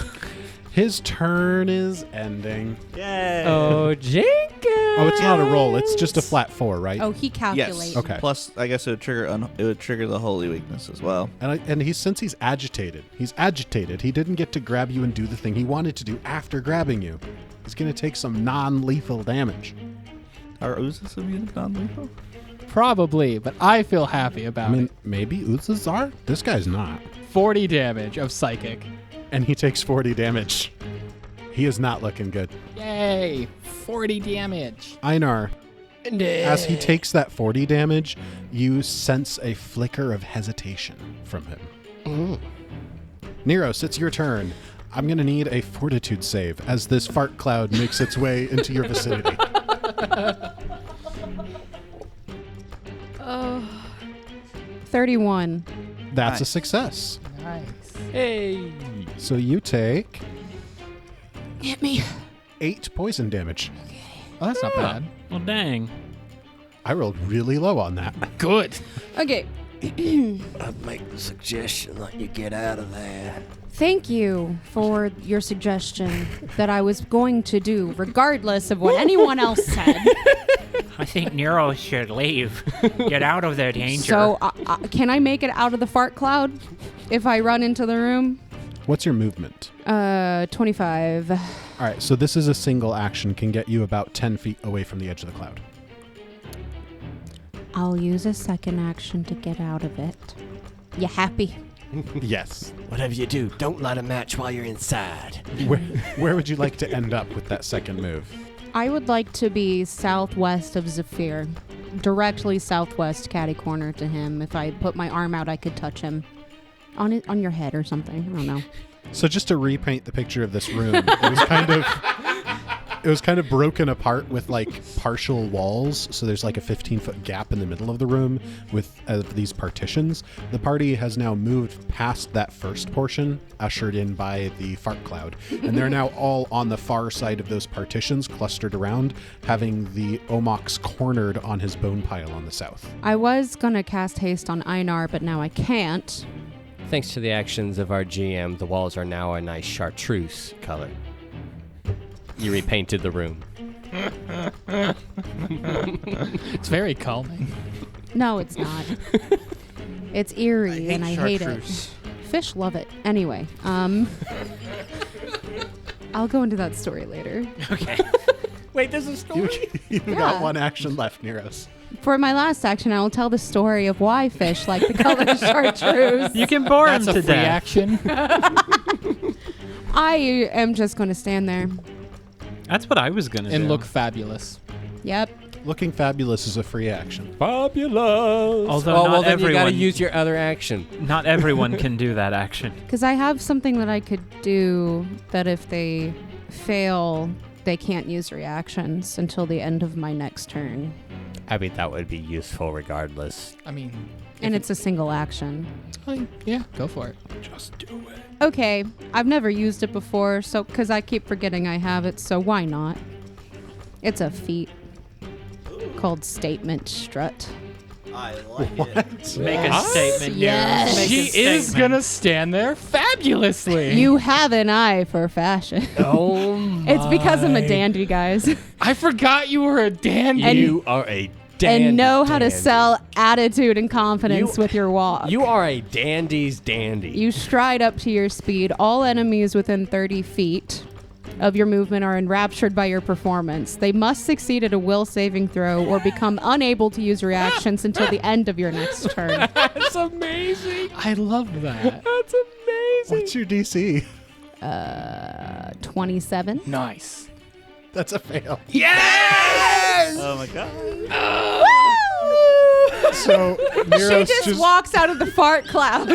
His turn is ending. Yay. Oh, Jenkins! Oh, it's not a roll. It's just a flat 4, right? Oh, he calculated. Yes. Okay. Plus, I guess it would trigger the holy weakness as well. And since he's agitated. He didn't get to grab you and do the thing he wanted to do after grabbing you. He's going to take some non-lethal damage. Are oozes immune to non-lethal? Probably, but I feel happy about I mean, it. maybe oozes are. This guy's not. 40 damage of psychic. And he takes 40 damage. He is not looking good. Yay! 40 damage. Einar, as he takes that 40 damage, you sense a flicker of hesitation from him. Neros, it's your turn. I'm going to need a fortitude save as this fart cloud makes its way into your vicinity. 31. That's a Nice. success. Nice. Hey! So you take Hit me. 8 poison damage. Oh, that's not bad. Well, dang. I rolled really low on that. Good. Okay. I'd make the suggestion that you get out of there. Thank you for your suggestion that I was going to do, regardless of what anyone else said. I think Nero should leave. Get out of their danger. So, can I make it out of the fart cloud if I run into the room? What's your movement? 25. All right, so this is a single action, can get you about 10 feet away from the edge of the cloud. I'll use a second action to get out of it. You happy? Yes. Whatever you do, don't light a match while you're inside. Where would you like to end up with that second move? I would like to be southwest of Zephyr. Directly southwest, catty corner to him. If I put my arm out, I could touch him. On your head or something. I don't know. So just to repaint the picture of this room, it was kind of broken apart with like partial walls. So there's like a 15-foot gap in the middle of the room with these partitions. The party has now moved past that first portion, ushered in by the fart cloud. And they're now all on the far side of those partitions, clustered around, having the Omox cornered on his bone pile on the south. I was going to cast haste on Einar, but now I can't. Thanks to the actions of our GM, the walls are now a nice chartreuse color. You repainted the room. It's very calming. No, it's not. It's eerie, and I hate it. Fish love it. Anyway, I'll go into that story later. Okay. Wait, there's a story? You've got one action left, Neros. For my last action, I will tell the story of why fish like the color chartreuse. You can bore That's him a to free death. action. I am just going to stand there. That's what I was going to do. And look fabulous. Yep. Looking fabulous is a free action. Fabulous. Although well, not then you gotta everyone- use your other action. Not everyone can do that action. Because I have something that I could do that if they fail, they can't use reactions until the end of my next turn. I mean, that would be useful regardless. I mean, And it's a single action. yeah, go for it. Just do it. Okay, I've never used it before, so because I keep forgetting I have it, so why not? It's a feat called Statement Strut. I like it. Make a statement, Yes. Nero. Make She a is statement. gonna stand there fabulously. You have an eye for fashion. Oh my. It's because I'm a dandy, guys. I forgot you were a dandy. And- You are a dandy. And know how to dandy. sell attitude and confidence with your walk. You are a dandy's dandy. You stride up to your speed. All enemies within 30 feet of your movement are enraptured by your performance. They must succeed at a will saving throw or become unable to use reactions until the end of your next turn. That's amazing. I love that. That's amazing. What's your DC? 27. Nice. That's a fail. Yes! Oh my god. So She Neros just walks out of the fart cloud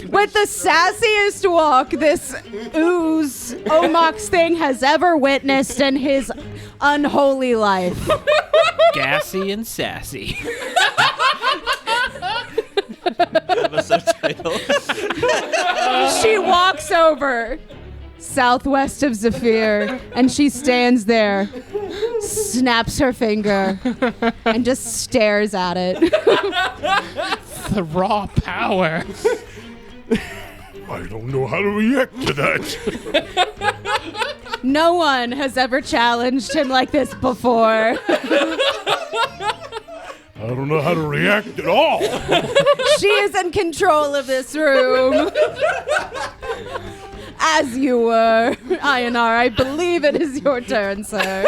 with the sassiest walk this ooze Omox thing has ever witnessed in his unholy life. Gassy and Sassy. Episode title. She walks over southwest of Zephyr and she stands there, snaps her finger, and just stares at it. The raw power. I don't know how to react to that. No one has ever challenged him like this before. I don't know how to react at all. She is in control of this room. As you were, Ionar, I believe it is your turn, sir.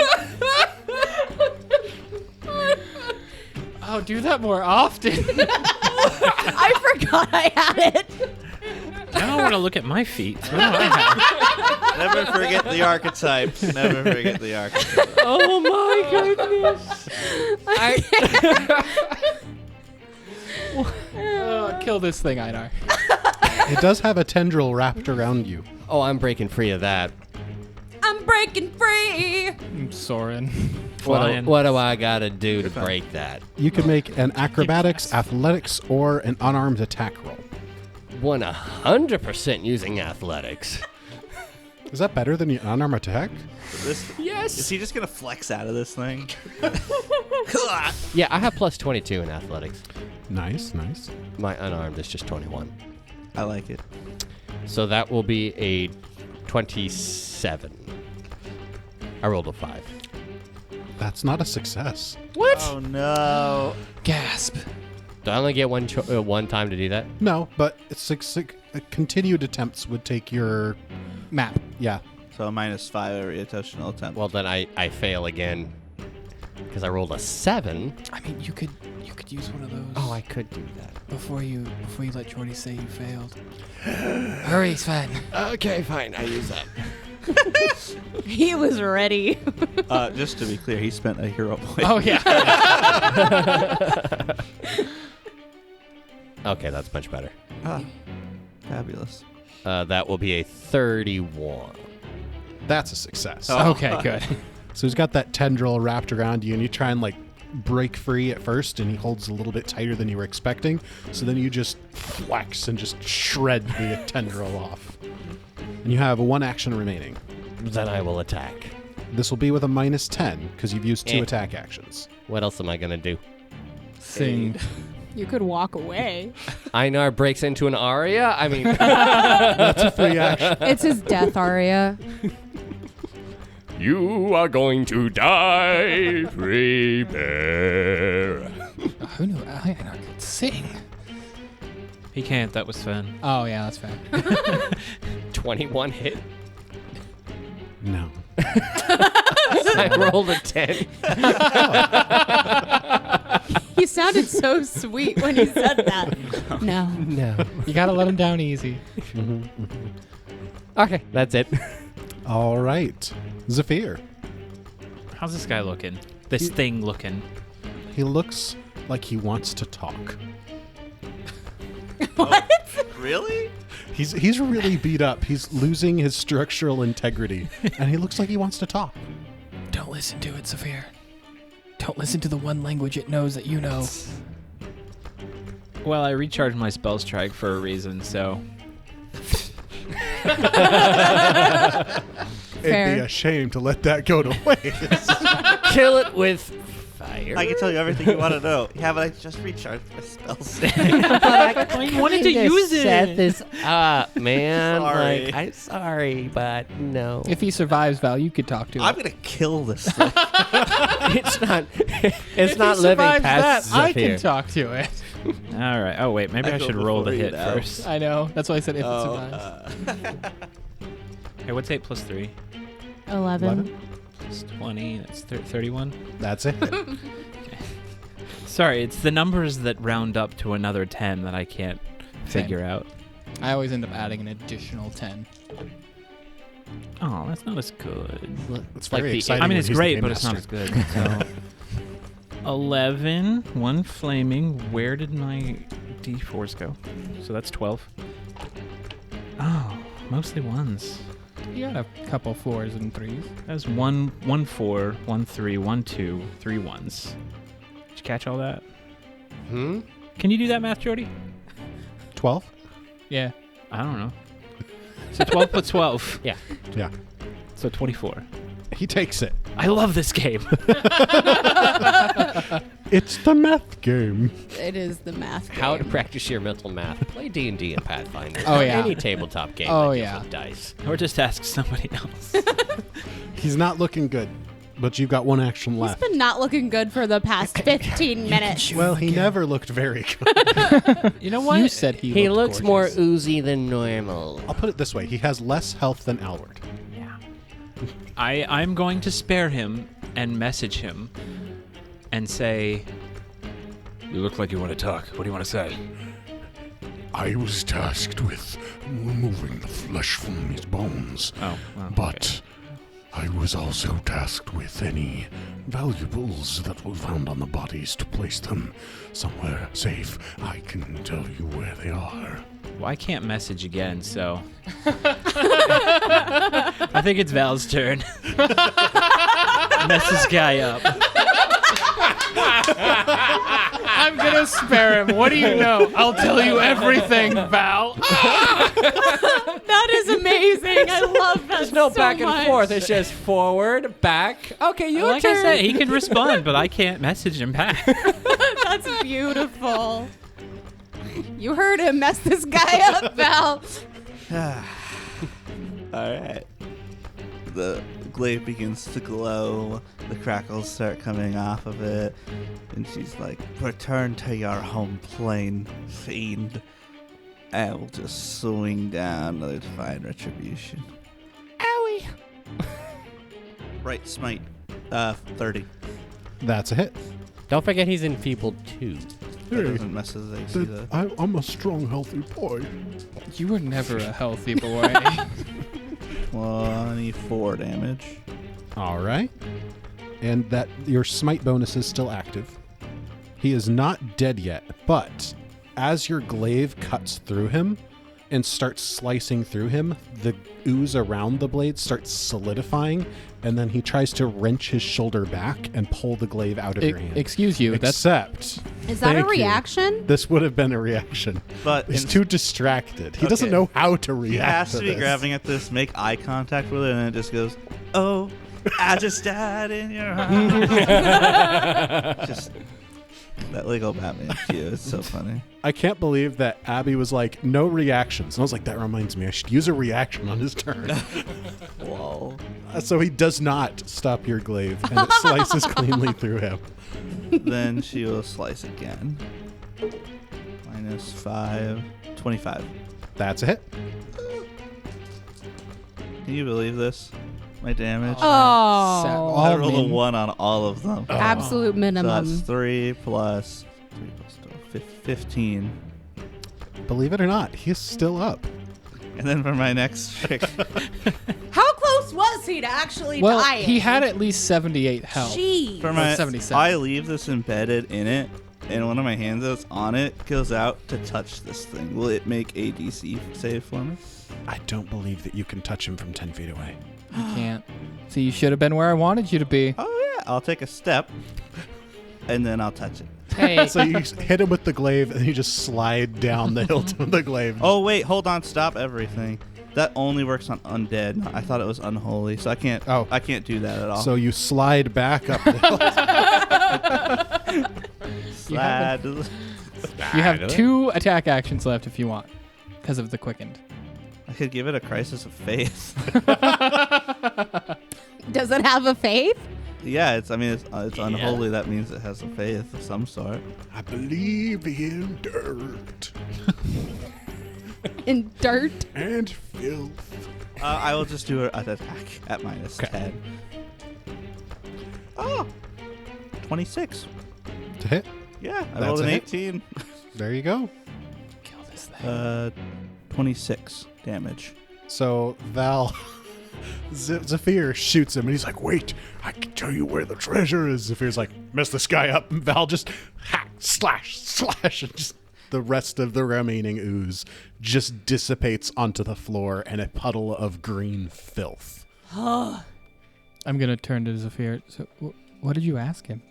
Oh, do that more often. I forgot I had it. Now I want to look at my feet. What do I have? Never forget the archetype. Never forget the archetype. Oh my goodness. Kill this thing, Einar. It does have a tendril wrapped around you. Oh, I'm breaking free of that. I'm breaking free. I'm Soren. What do I gotta do to break that? You can make an acrobatics, athletics, or an unarmed attack roll. 100% using athletics. Is that better than your unarmed attack? Yes. Is he just gonna flex out of this thing? Yeah, I have plus 22 in athletics. Nice, nice. My unarmed is just 21. I like it. So that will be a 27. I rolled a 5. That's not a success. What? Oh no. Gasp. Do I only get one time to do that? No, but continued attempts would take your... Map. Yeah. So a -5 every additional attempt. Well, then I fail again because I rolled a 7. I mean, you could use one of those. Oh, I could do that. Before you let Jordy say you failed. Hurry, Sven. Okay, fine. I use that. He was ready. Just to be clear, he spent a hero point. Oh yeah. Okay, that's much better. Fabulous. That will be a 31. That's a success. Okay, good. So he's got that tendril wrapped around you, and you try and break free at first, and he holds a little bit tighter than you were expecting. So then you just flex and just shred the tendril off. And you have 1 action remaining. Then I will attack. This will be with a -10 because you've used 2 attack actions. What else am I gonna do? Sing. You could walk away. Einar breaks into an aria? I mean... That's a free action. It's his death aria. You are going to die. Prepare. Who knew Einar could sing? He can't. That was Sven. Oh yeah, that's fair. 21 hit. No. I rolled a 10. He sounded so sweet when he said that. No. No. You gotta let him down easy. Okay, that's it. All right. Zephyr. How's this guy looking? This thing looking? He looks like he wants to talk. What? Really? He's really beat up. He's losing his structural integrity, and he looks like he wants to talk. Don't listen to it, Saphir. Don't listen to the one language it knows that you know. Well, I recharged my spell strike for a reason, so Fair. It'd be a shame to let that go to waste. Kill it with fire. I can tell you everything you want to know. Yeah, but I just recharged my spells. I wanted to use Set it. this up, man. Sorry. Like, I'm sorry, but no. If he survives, Val, you could talk to I'm him. gonna kill this thing. it's not. It's If not he living survives past that, I Zephyr. can talk to it. All right. Oh wait, maybe I I go should roll the before hit you now. first. I know. That's why I said if it Oh, survives. Hey, what's 8 plus 3? 11. Plus 20. That's 31. That's it. Sorry, it's the numbers that round up to another 10 that I can't figure out. I always end up adding an additional 10. Oh, that's not as good. It's like very the- exciting. I mean, when it's he's the great, game but it's not master. as good. So 11, 1 flaming. Where did my d4s go? So that's 12. Oh, mostly ones. You got a couple 4s and 3s. That was 1 4, 1 3, 1 2, 3 ones. Did you catch all that? Hmm? Can you do that math, Jordy? 12? Yeah. I don't know. So 12 plus 12. Yeah. Yeah. So 24. He takes it. I love this game. It's the math game. It is the math game. How to practice your mental math. Play D&D and Pathfinder. Oh, Or yeah. Any tabletop game Oh, that deals yeah. with dice. Or just ask somebody else. He's not looking good, but you've got 1 action He's left. been not looking good for the past 15 minutes. Well, he never looked very good. You know what? You said he He looked looks more gorgeous. oozy than normal. I'll put it this way. He has less health than Alward. Yeah. I'm going to spare him and message him and say, "You look like you want to talk. What do you want to say?" I was tasked with removing the flesh from his bones, Oh, well, but I was also tasked with any valuables that were found on the bodies to place them somewhere safe. I can tell you where they are. Well, I can't message again, so I think it's Val's turn. Mess this guy up. I'm gonna spare him. What do you know? I'll tell you everything, Val. That is amazing. I love that There's no so back and much. forth. It's just forward, back. Okay, your Like turn. I said, he can respond, but I can't message him back. That's beautiful. You heard him. Mess this guy up, Val. All right. the glaive begins to glow. The crackles start coming off of it. And she's like, return to your home plane, fiend. I will just swing down to find retribution. Owie. Right, smite. 30. That's a hit. Don't forget he's enfeebled too. That Hey, doesn't mess with AC though. I'm a strong, healthy boy. You were never a healthy boy. 24 damage. All right. And that your smite bonus is still active. He is not dead yet, but as your glaive cuts through him and starts slicing through him, the ooze around the blade starts solidifying, and then he tries to wrench his shoulder back and pull the glaive out of your hand. Excuse you. That's Except, Is that a Thank you. reaction? this would have been a reaction. But He's in- too distracted. He doesn't Okay. know how to He react has to be this. grabbing at this, make eye contact with it, and it just goes, oh, I just died in your arms. Just that Lego Batman cue. It's so funny. I can't believe that Abby was like, no reactions. And I was like, that reminds me, I should use a reaction on his turn. Whoa. So he does not stop your glaive, and it slices cleanly through him. Then she will slice again. -5, 25. That's a hit. Can you believe this? My damage? Oh, I rolled a 1 on all of them. absolute So minimum. that's 3 plus 12, 15. Believe it or not, he's still up. And then for my next trick, How close was he to actually well, dying? he had at least 78 health. Jeez. for my 77. I leave this embedded in it, and one of my hands that's on it goes out to touch this thing. Will it make a DC save for me? I don't believe that you can touch him from 10 feet away. You can't. See, you should have been where I wanted you to be. Oh yeah, I'll take a step, and then I'll touch it. Hey, So you hit him with the glaive, and you just slide down the hilt of the glaive. Oh wait, hold on, stop everything. That only works on undead. I thought it was unholy, so I can't. Oh. I can't do that at all. So you slide back up the hilt. slide. you have 2 attack actions left if you want, because of the quickened. I could give it a crisis of faith. Does it have a faith? Yeah, it's unholy. That means it has a faith of some sort. I believe in dirt In dirt? and filth. I will just do an attack at -10. Oh, 26. To hit. Yeah, I That's rolled an a hit. 18. There you go. Kill this thing. 26 damage. So Val, Zephyr shoots him, and he's like, wait, I can tell you where the treasure is. Zephyr's like, mess this guy up. And Val just hack, slash, slash, and just the rest of the remaining ooze just dissipates onto the floor in a puddle of green filth. I'm going to turn to Zephyr. So, what did you ask him?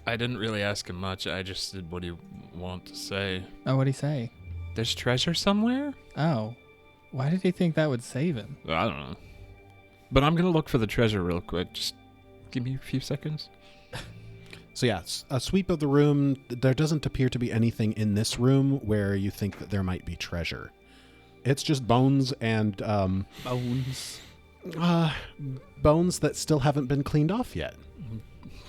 I didn't really ask him much. I just said, what do you want to say? Oh, what'd he say? There's treasure somewhere? Oh. Why did he think that would save him? I don't know. But I'm going to look for the treasure real quick. Just give me a few seconds. So yeah, a sweep of the room. There doesn't appear to be anything in this room where you think that there might be treasure. It's just bones and Bones. bones that still haven't been cleaned off yet.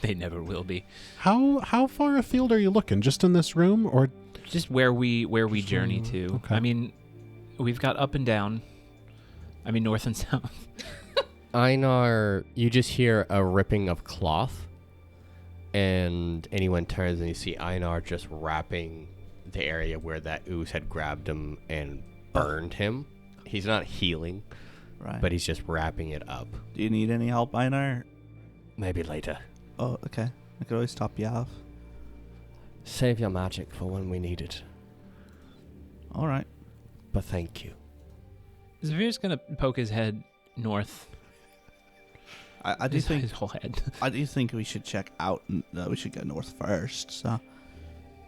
They never will be. How far afield are you looking? Just in this room, or Just where we journey to. Okay. I mean, we've got up and down. I mean, north and south. Einar, you just hear a ripping of cloth, and anyone turns and you see Einar just wrapping the area where that ooze had grabbed him and burned him. He's not healing, Right. but he's just wrapping it up. Do you need any help, Einar? Maybe later. Oh, okay. I could always top you off. Save your magic for when we need it. All right. But thank you. Zephyr's going to poke his head north. I do His think whole head. I do think we should check out. We should go north first. So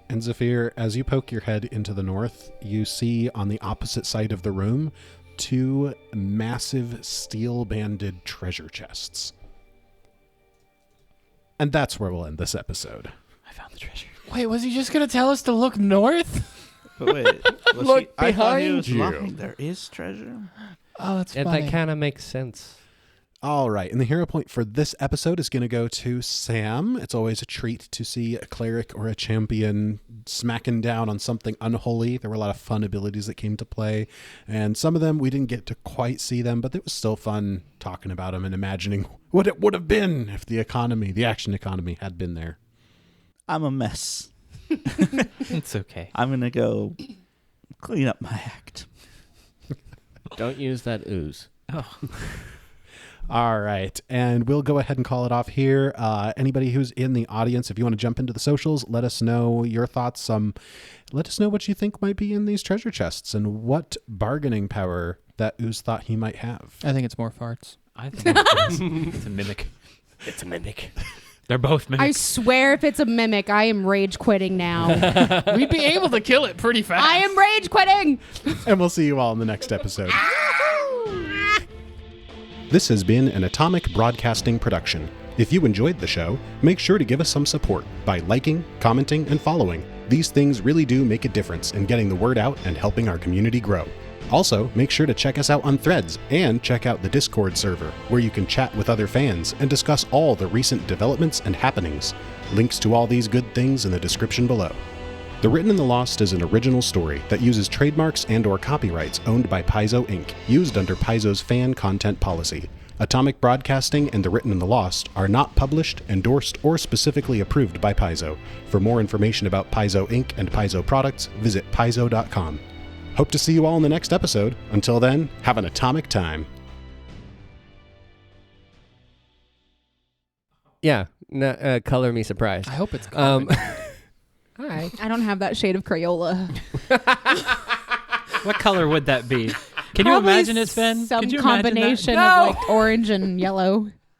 And Zephyr, as you poke your head into the north, you see on the opposite side of the room 2 massive steel-banded treasure chests. And that's where we'll end this episode. I found the treasure. Wait, was he just going to tell us to look north? but wait, was Look I thought he behind was you. lying. There is treasure. Oh, that's And funny. that kind of makes sense. All right, and the hero point for this episode is going to go to Sam. It's always a treat to see a cleric or a champion smacking down on something unholy. There were a lot of fun abilities that came to play, and some of them we didn't get to quite see them, but it was still fun talking about them and imagining what it would have been if the action economy had been there. I'm a mess. It's okay. I'm going to go clean up my act. Don't use that ooze. Oh. All right, and we'll go ahead and call it off here. Anybody who's in the audience, if you want to jump into the socials, let us know your thoughts. Let us know what you think might be in these treasure chests and what bargaining power that Ooze thought he might have. I think it's more farts. I think it's a mimic. It's a mimic. They're both mimics. I swear if it's a mimic, I am rage quitting now. We'd be able to kill it pretty fast. I am rage quitting! And we'll see you all in the next episode. This has been an Atomic Broadcasting production. If you enjoyed the show, make sure to give us some support by liking, commenting, and following. These things really do make a difference in getting the word out and helping our community grow. Also, make sure to check us out on Threads and check out the Discord server, where you can chat with other fans and discuss all the recent developments and happenings. Links to all these good things in the description below. The Written in the Lost is an original story that uses trademarks and/or copyrights owned by Paizo Inc., used under Paizo's fan content policy. Atomic Broadcasting and The Written in the Lost are not published, endorsed, or specifically approved by Paizo. For more information about Paizo Inc. and Paizo products, visit paizo.com. Hope to see you all in the next episode. Until then, have an atomic time. Yeah, color me surprised. I hope it's common. Hi. I don't have that shade of Crayola. What color would that be? Can you Probably imagine it, Sven? Some Could you imagine that? combination of like orange and yellow.